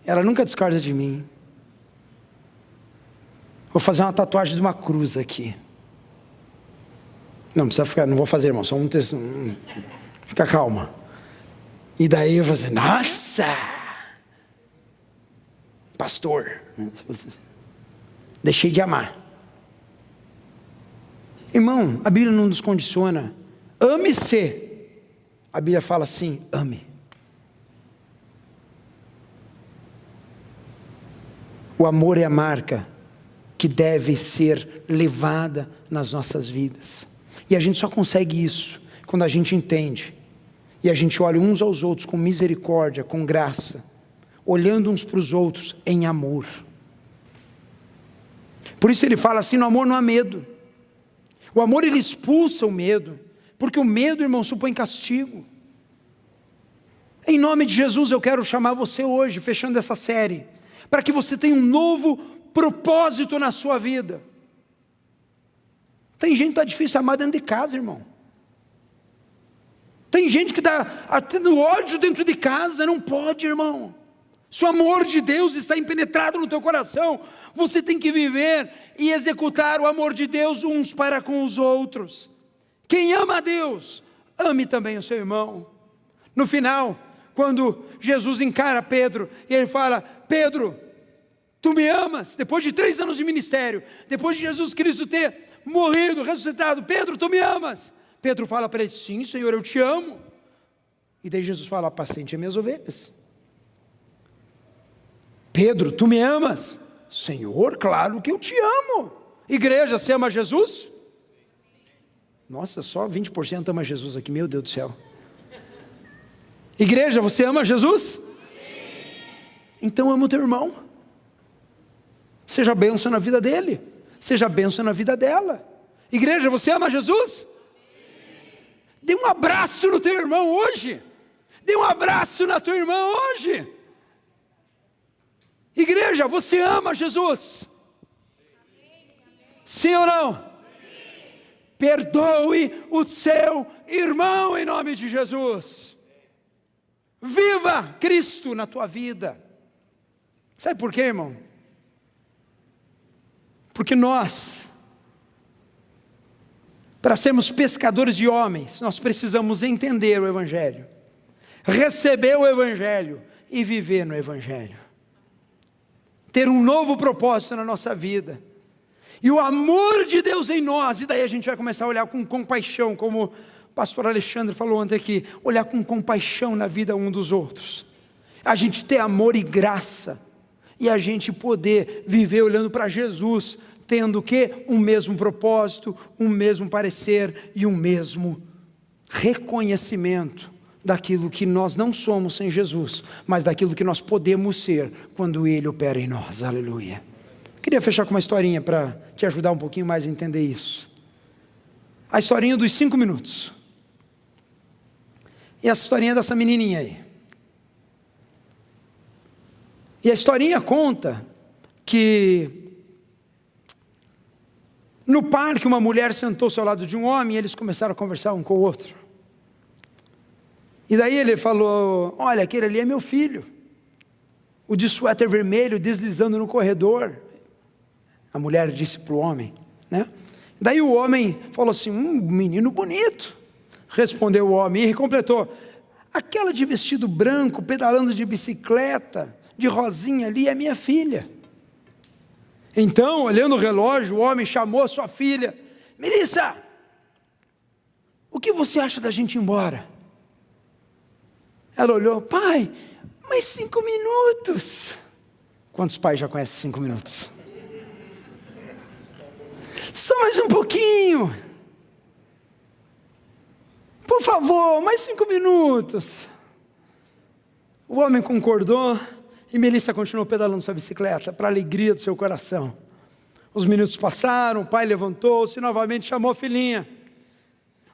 Ela nunca discorda de mim. Vou fazer uma tatuagem de uma cruz aqui. Não precisa ficar, não vou fazer, irmão, só um texto. Fica calma. E daí eu vou dizer, nossa! Pastor, deixei de amar. Irmão, a Bíblia não nos condiciona. Ame-se. A Bíblia fala assim, ame. O amor é a marca que deve ser levada nas nossas vidas. E a gente só consegue isso quando a gente entende. E a gente olha uns aos outros com misericórdia, com graça, olhando uns para os outros em amor. Por isso ele fala assim, no amor não há medo. O amor ele expulsa o medo, porque o medo, irmão, supõe castigo. Em nome de Jesus eu quero chamar você hoje, fechando essa série, para que você tenha um novo propósito na sua vida. Tem gente que está difícil amar dentro de casa, irmão. Tem gente que está tendo ódio dentro de casa, não pode, irmão. Se o amor de Deus está impenetrado no teu coração, você tem que viver e executar o amor de Deus uns para com os outros. Quem ama a Deus, ame também o seu irmão. No final, quando Jesus encara Pedro, e ele fala, Pedro, tu me amas? Depois de 3 anos de ministério, depois de Jesus Cristo ter morrido, ressuscitado, Pedro, tu me amas? Pedro fala para ele, sim, Senhor, eu te amo. E daí Jesus fala, apacente as minhas ovelhas. Pedro, tu me amas? Senhor, claro que eu te amo. Igreja, você ama Jesus? Nossa, só 20% ama Jesus aqui, meu Deus do céu. Igreja, você ama Jesus? Então ama o teu irmão. Seja bênção na vida dele. Seja bênção na vida dela. Igreja, você ama Jesus? Dê um abraço no teu irmão hoje. Dê um abraço na tua irmã hoje. Igreja, você ama Jesus? Sim ou não? Sim. Perdoe o seu irmão em nome de Jesus. Viva Cristo na tua vida. Sabe por quê, irmão? Porque nós, para sermos pescadores de homens, nós precisamos entender o Evangelho, receber o Evangelho e viver no Evangelho. Ter um novo propósito na nossa vida. E o amor de Deus em nós, e daí a gente vai começar a olhar com compaixão, como o pastor Alexandre falou ontem aqui, olhar com compaixão na vida um dos outros. A gente ter amor e graça, e a gente poder viver olhando para Jesus, tendo o quê? Um mesmo propósito, um mesmo parecer e um mesmo reconhecimento daquilo que nós não somos sem Jesus, mas daquilo que nós podemos ser quando Ele opera em nós. Aleluia. Queria fechar com uma historinha para te ajudar um pouquinho mais a entender isso. A historinha dos 5 minutos. E essa historinha dessa menininha aí. E a historinha conta que no parque uma mulher sentou-se ao lado de um homem e eles começaram a conversar um com o outro. E daí ele falou: olha, aquele ali é meu filho, o de suéter vermelho deslizando no corredor. A mulher disse para o homem, né? Daí o homem falou assim: menino bonito. Respondeu o homem e completou: aquela de vestido branco, pedalando de bicicleta, de rosinha ali, é minha filha. Então, olhando o relógio, o homem chamou a sua filha: Melissa, o que você acha da gente ir embora? Ela olhou: pai, mais 5 minutos. Quantos pais já conhecem 5 minutos? Só mais um pouquinho. Por favor, mais 5 minutos. O homem concordou e Melissa continuou pedalando sua bicicleta, para a alegria do seu coração. Os minutos passaram, o pai levantou-se e novamente chamou a filhinha: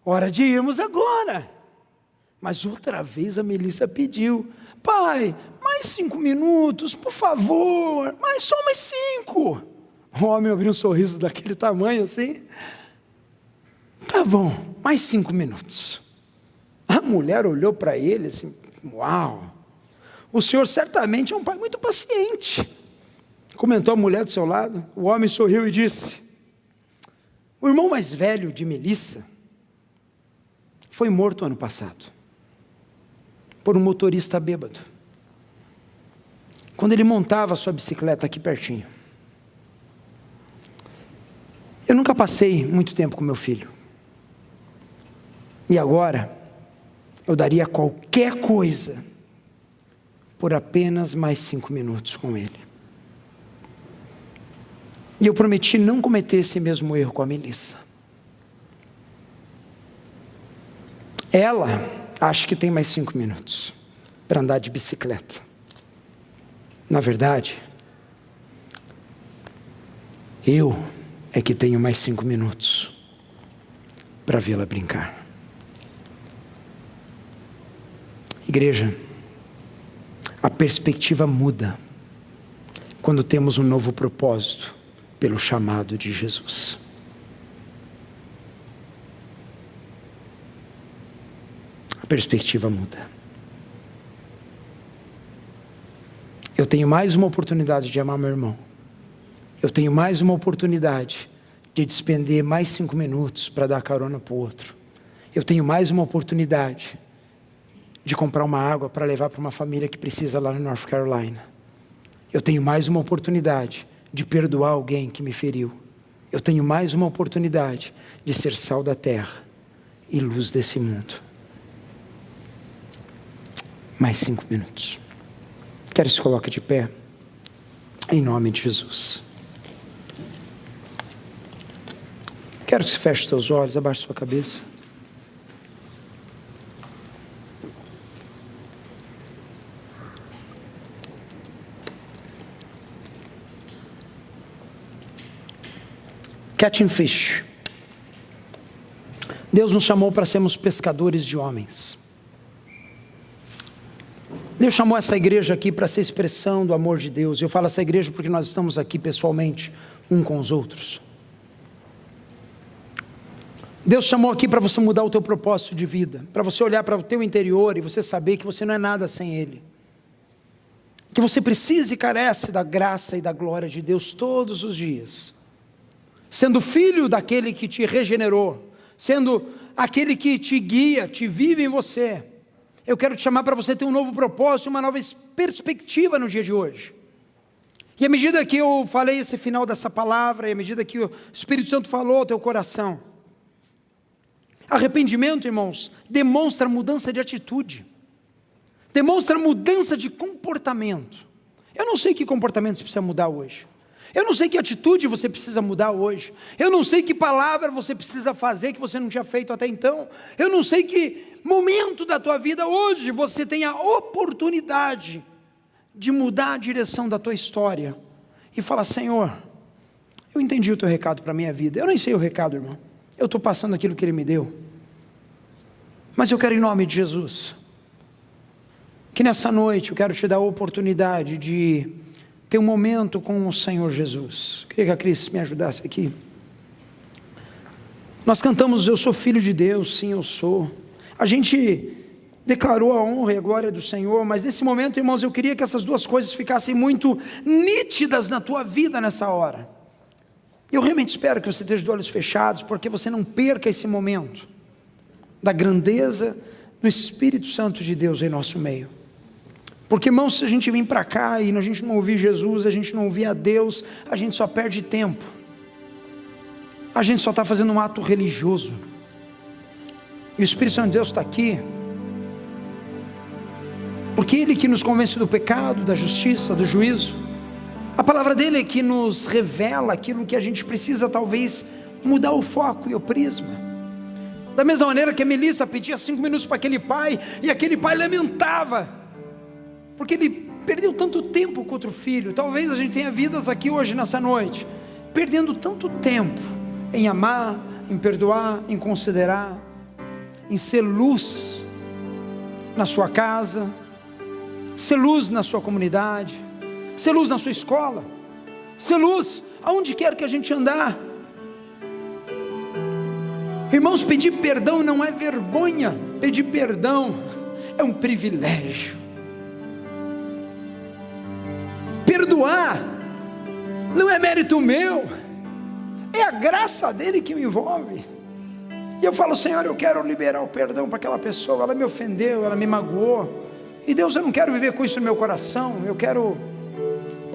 hora de irmos agora. Mas outra vez a Melissa pediu: pai, mais 5 minutos, por favor, só mais 5. O homem abriu um sorriso daquele tamanho assim: tá bom, mais 5 minutos. A mulher olhou para ele assim: uau, o senhor certamente é um pai muito paciente. Comentou a mulher do seu lado. O homem sorriu e disse: o irmão mais velho de Melissa foi morto ano passado por um motorista bêbado, quando ele montava a sua bicicleta aqui pertinho. Eu nunca passei muito tempo com meu filho, e agora eu daria qualquer coisa por apenas mais 5 minutos com ele. E eu prometi não cometer esse mesmo erro com a Melissa. Ela acha que tem mais 5 minutos para andar de bicicleta. Na verdade, eu é que tenho mais 5 minutos para vê-la brincar. Igreja, a perspectiva muda quando temos um novo propósito pelo chamado de Jesus. A perspectiva muda. Eu tenho mais uma oportunidade de amar meu irmão. Eu tenho mais uma oportunidade de despender mais 5 minutos para dar carona para o outro. Eu tenho mais uma oportunidade de comprar uma água para levar para uma família que precisa lá no North Carolina. Eu tenho mais uma oportunidade de perdoar alguém que me feriu. Eu tenho mais uma oportunidade de ser sal da terra e luz desse mundo. Mais 5 minutos. Quero que se coloque de pé, em nome de Jesus. Quero que se feche os seus olhos, abaixe sua cabeça. Catching fish. Deus nos chamou para sermos pescadores de homens. Deus chamou essa igreja aqui para ser expressão do amor de Deus. Eu falo essa igreja porque nós estamos aqui pessoalmente, um com os outros. Deus chamou aqui para você mudar o teu propósito de vida, para você olhar para o teu interior e você saber que você não é nada sem Ele, que você precisa e carece da graça e da glória de Deus todos os dias, sendo filho daquele que te regenerou, sendo aquele que te guia, te vive em você. Eu quero te chamar para você ter um novo propósito, uma nova perspectiva no dia de hoje. E à medida que eu falei esse final dessa palavra, e à medida que o Espírito Santo falou ao teu coração, arrependimento, irmãos, demonstra mudança de atitude, demonstra mudança de comportamento. Eu não sei que comportamento você precisa mudar hoje, eu não sei que atitude você precisa mudar hoje, eu não sei que palavra você precisa fazer que você não tinha feito até então, eu não sei que momento da tua vida hoje você tem a oportunidade de mudar a direção da tua história e falar: Senhor, eu entendi o teu recado para a minha vida. Eu nem sei o recado, irmão, eu estou passando aquilo que Ele me deu, mas eu quero, em nome de Jesus, que nessa noite eu quero te dar a oportunidade de ter um momento com o Senhor Jesus. Queria que a Cris me ajudasse aqui. Nós cantamos: eu sou filho de Deus, sim eu sou. A gente declarou a honra e a glória do Senhor, mas nesse momento, irmãos, eu queria que essas duas coisas ficassem muito nítidas na tua vida nessa hora. Eu realmente espero que você esteja de olhos fechados, porque você não perca esse momento da grandeza do Espírito Santo de Deus em nosso meio. Porque, irmãos, se a gente vir para cá e a gente não ouvir Jesus, a gente não ouvir a Deus, a gente só perde tempo, a gente só está fazendo um ato religioso. E o Espírito Santo de Deus está aqui porque Ele que nos convence do pecado, da justiça, do juízo. A palavra dele é que nos revela aquilo que a gente precisa talvez mudar o foco e o prisma. Da mesma maneira que a Melissa pedia 5 minutos para aquele pai, e aquele pai lamentava, porque ele perdeu tanto tempo com outro filho. Talvez a gente tenha vidas aqui hoje, nessa noite, perdendo tanto tempo em amar, em perdoar, em considerar, em ser luz na sua casa, ser luz na sua comunidade, ser luz na sua escola, ser luz aonde quer que a gente andar. Irmãos, pedir perdão não é vergonha, pedir perdão é um privilégio. Perdoar não é mérito meu, é a graça dele que me envolve. E eu falo: Senhor, eu quero liberar o perdão para aquela pessoa, ela me ofendeu, ela me magoou, e Deus, eu não quero viver com isso no meu coração. Eu quero,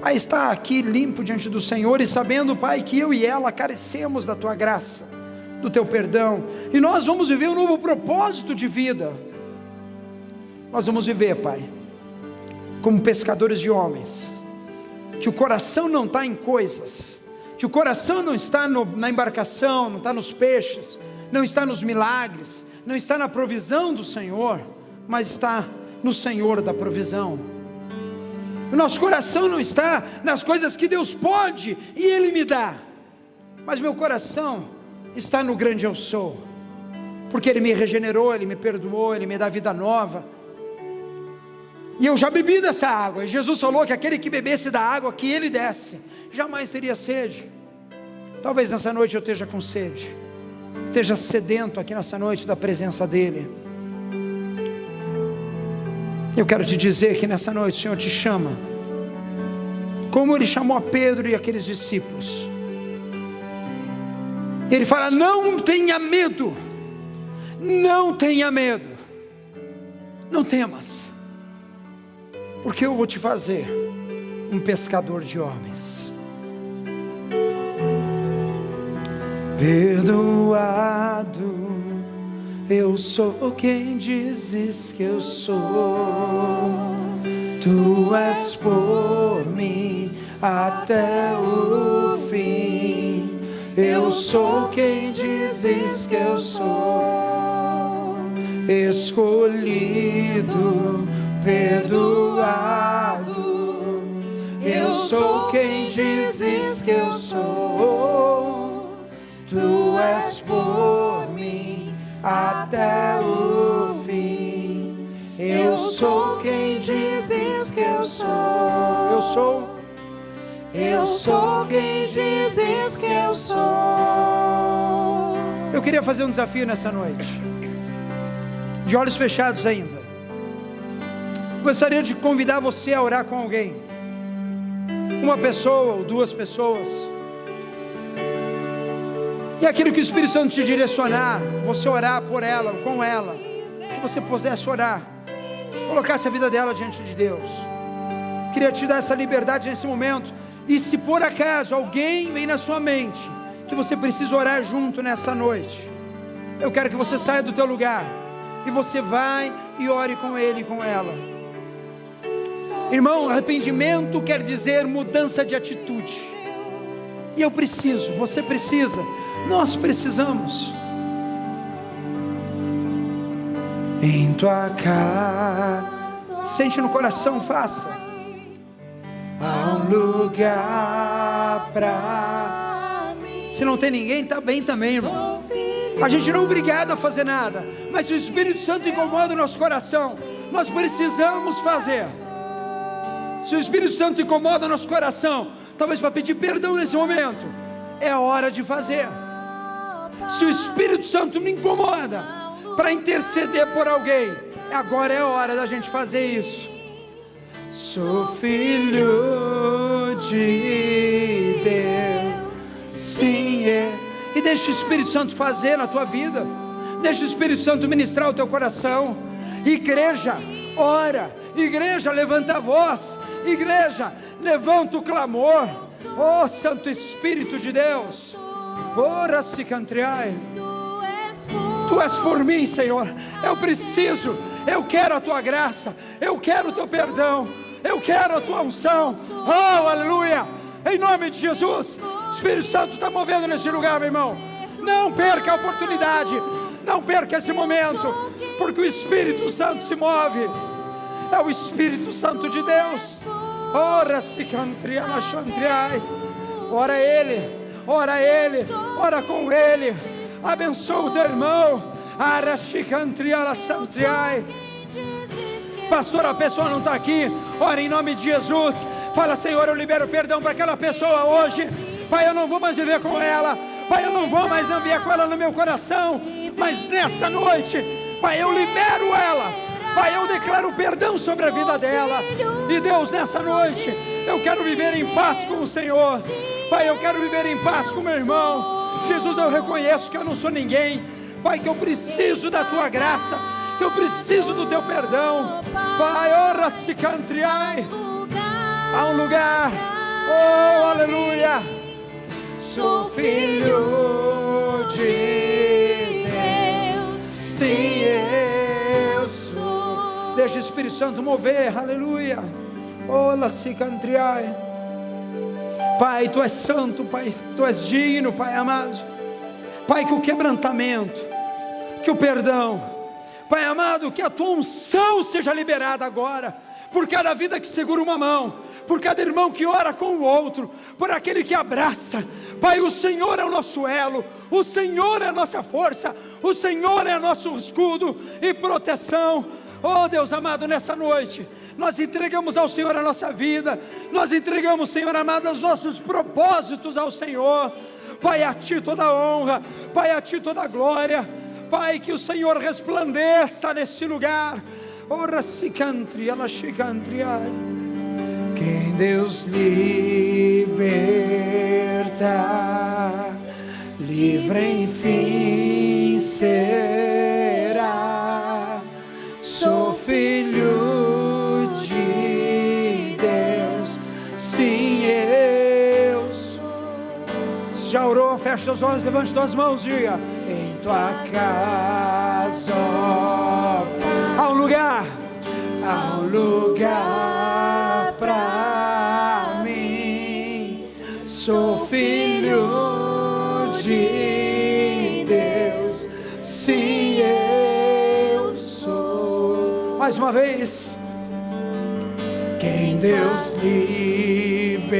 Pai, estar aqui limpo diante do Senhor, e sabendo, Pai, que eu e ela carecemos da Tua graça, do Teu perdão, e nós vamos viver um novo propósito de vida. Nós vamos viver, Pai, como pescadores de homens, que o coração não está em coisas, que o coração não está na embarcação, não está nos peixes, não está nos milagres, não está na provisão do Senhor, mas está no Senhor da provisão. O nosso coração não está nas coisas que Deus pode e Ele me dá, mas meu coração está no grande eu sou, porque Ele me regenerou, Ele me perdoou, Ele me dá vida nova, e eu já bebi dessa água, e Jesus falou que aquele que bebesse da água que Ele desse, jamais teria sede. Talvez nessa noite eu esteja com sede, esteja sedento aqui nessa noite da presença dEle. Eu quero te dizer que nessa noite o Senhor te chama, como Ele chamou a Pedro e aqueles discípulos. Ele fala: não tenha medo, não tenha medo, não temas, porque eu vou te fazer um pescador de homens. Perdoado, eu sou quem dizes que eu sou. Tu és por mim até o fim. Eu sou quem dizes que eu sou. Escolhido, perdoado. Eu sou quem dizes que eu sou. Tu és por mim até o fim. Eu sou quem dizes que eu sou. Eu sou quem dizes que eu sou. Eu queria fazer um desafio nessa noite, de olhos fechados ainda. Gostaria de convidar você a orar com alguém, uma pessoa ou duas pessoas, e aquilo que o Espírito Santo te direcionar, você orar por ela, ou com ela, que você pudesse orar, colocasse a vida dela diante de Deus. Queria te dar essa liberdade nesse momento. E se por acaso alguém vem na sua mente que você precisa orar junto nessa noite, eu quero que você saia do teu lugar e você vai e ore com ele e com ela. Irmão, arrependimento quer dizer mudança de atitude. E eu preciso, você precisa, nós precisamos. Em tua casa, sente no coração, faça. Há um lugar pra mim. Se não tem ninguém, tá bem também, irmão. A gente não é obrigado a fazer nada, mas se o Espírito Santo incomoda o nosso coração, nós precisamos fazer. Se o Espírito Santo incomoda o nosso coração, talvez para pedir perdão nesse momento, é hora de fazer. Se o Espírito Santo me incomoda para interceder por alguém, agora é a hora da gente fazer isso. Sou filho de Deus, sim, e deixa o Espírito Santo fazer na tua vida, deixa o Espírito Santo ministrar o teu coração. Igreja, ora. Igreja, levanta a voz. Igreja, levanta o clamor. Oh, Santo Espírito de Deus, ora se cantriai. Tu és por mim, Senhor. Eu preciso, eu quero a tua graça, eu quero o teu perdão, eu quero a tua unção. Oh, aleluia, em nome de Jesus. O Espírito Santo está movendo nesse lugar, meu irmão. Não perca a oportunidade, não perca esse momento, porque o Espírito Santo se move. É o Espírito Santo de Deus. Ora se cantriai, ora Ele, ora Ele, ora com Ele. Abençoa o teu irmão. Pastor, a pessoa não está aqui. Ora em nome de Jesus. Fala, Senhor, eu libero perdão para aquela pessoa hoje. Pai, eu não vou mais viver com ela. Pai, eu não vou mais enviar com ela no meu coração. Mas nessa noite, Pai, eu libero ela. Pai, eu declaro perdão sobre a vida dela. E Deus, nessa noite, eu quero viver em paz com o Senhor. Pai, eu quero viver em paz com meu irmão. Jesus, eu reconheço que eu não sou ninguém. Pai, que eu preciso da tua graça, que eu preciso do teu perdão. Pai, ora se cantriai. Há um lugar. Oh, aleluia. Sou filho de Deus, sim, eu sou. Deixa o Espírito Santo mover, aleluia. Ola se cantriai. Pai, tu és santo, Pai, tu és digno, Pai amado. Pai, que o quebrantamento, que o perdão, Pai amado, que a tua unção seja liberada agora, por cada vida que segura uma mão, por cada irmão que ora com o outro, por aquele que abraça. Pai, o Senhor é o nosso elo, o Senhor é a nossa força, o Senhor é nosso escudo e proteção. Oh Deus amado, nessa noite, nós entregamos ao Senhor a nossa vida, nós entregamos, Senhor amado, os nossos propósitos ao Senhor. Pai, a Ti toda a honra, Pai, a Ti toda a glória. Pai, que o Senhor resplandeça nesse lugar. Ora se cantri, ela se cantriai. Quem Deus liberta, livre enfim será. Sou filho de Deus, sim, eu sou. Se já orou, feche seus olhos, levante suas mãos, diga: em tua casa, ó Pai, há um lugar pra mim. Sou filho de Deus, sim, eu sou. Mais uma vez. Quem Deus liberta,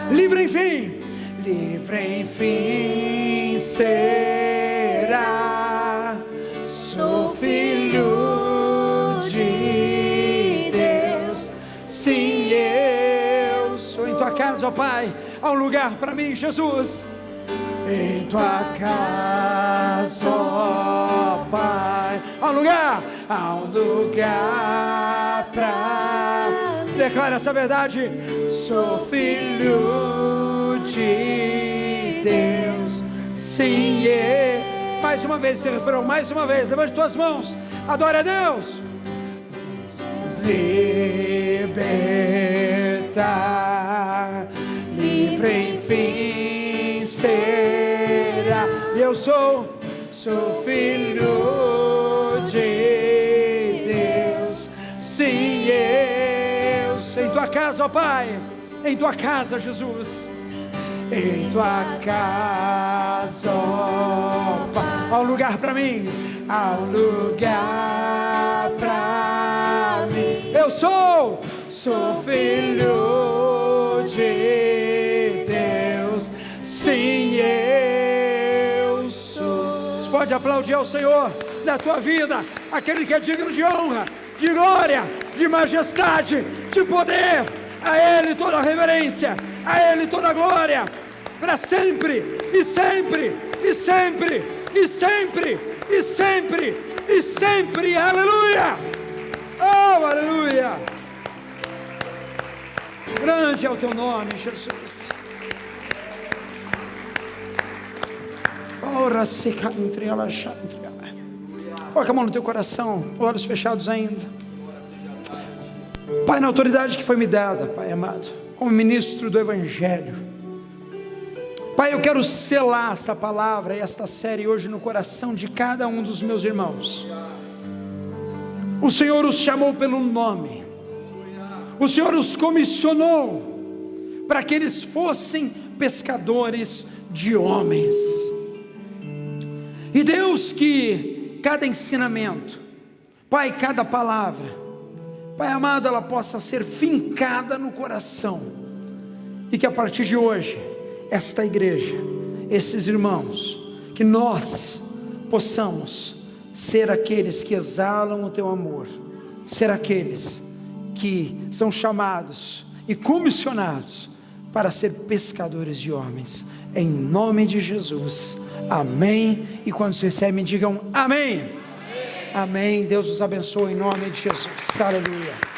livre enfim será. casa, ó Pai, há um lugar para mim, Jesus. Em tua casa, ó Pai, há um lugar para... Declara essa verdade. Sou filho de Deus, sim, mais uma vez esse refrão, mais uma vez, levante tuas mãos, adore a Deus. Liberta, livre enfim será. Eu sou filho de Deus, sim, em tua casa, ó Pai, em tua casa, Jesus, em tua casa, ó Pai, há um lugar para mim, há um lugar para mim. Eu sou filho de Deus, sim, eu sou. Você pode aplaudir ao Senhor da tua vida, aquele que é digno de honra, de glória, de majestade, de poder. A Ele toda a reverência, a Ele toda a glória, para sempre, e sempre, e sempre, e sempre, e sempre, e sempre. Aleluia! Oh, aleluia! Grande é o teu nome, Jesus. Ora se cantre ela chantre. Coloca a mão no teu coração, olhos fechados ainda. Pai, na autoridade que foi me dada, Pai amado, como ministro do Evangelho, Pai, eu quero selar essa palavra e esta série hoje no coração de cada um dos meus irmãos. O Senhor os chamou pelo nome, o Senhor os comissionou para que eles fossem pescadores de homens. E Deus, que cada ensinamento, Pai, cada palavra, Pai amado, ela possa ser fincada no coração, e que a partir de hoje, esta igreja, esses irmãos, que nós possamos ser aqueles que exalam o teu amor, ser aqueles que são chamados e comissionados para ser pescadores de homens, em nome de Jesus, amém. E quando vocês recebem, digam amém. Amém. Deus os abençoe em nome de Jesus. Aleluia.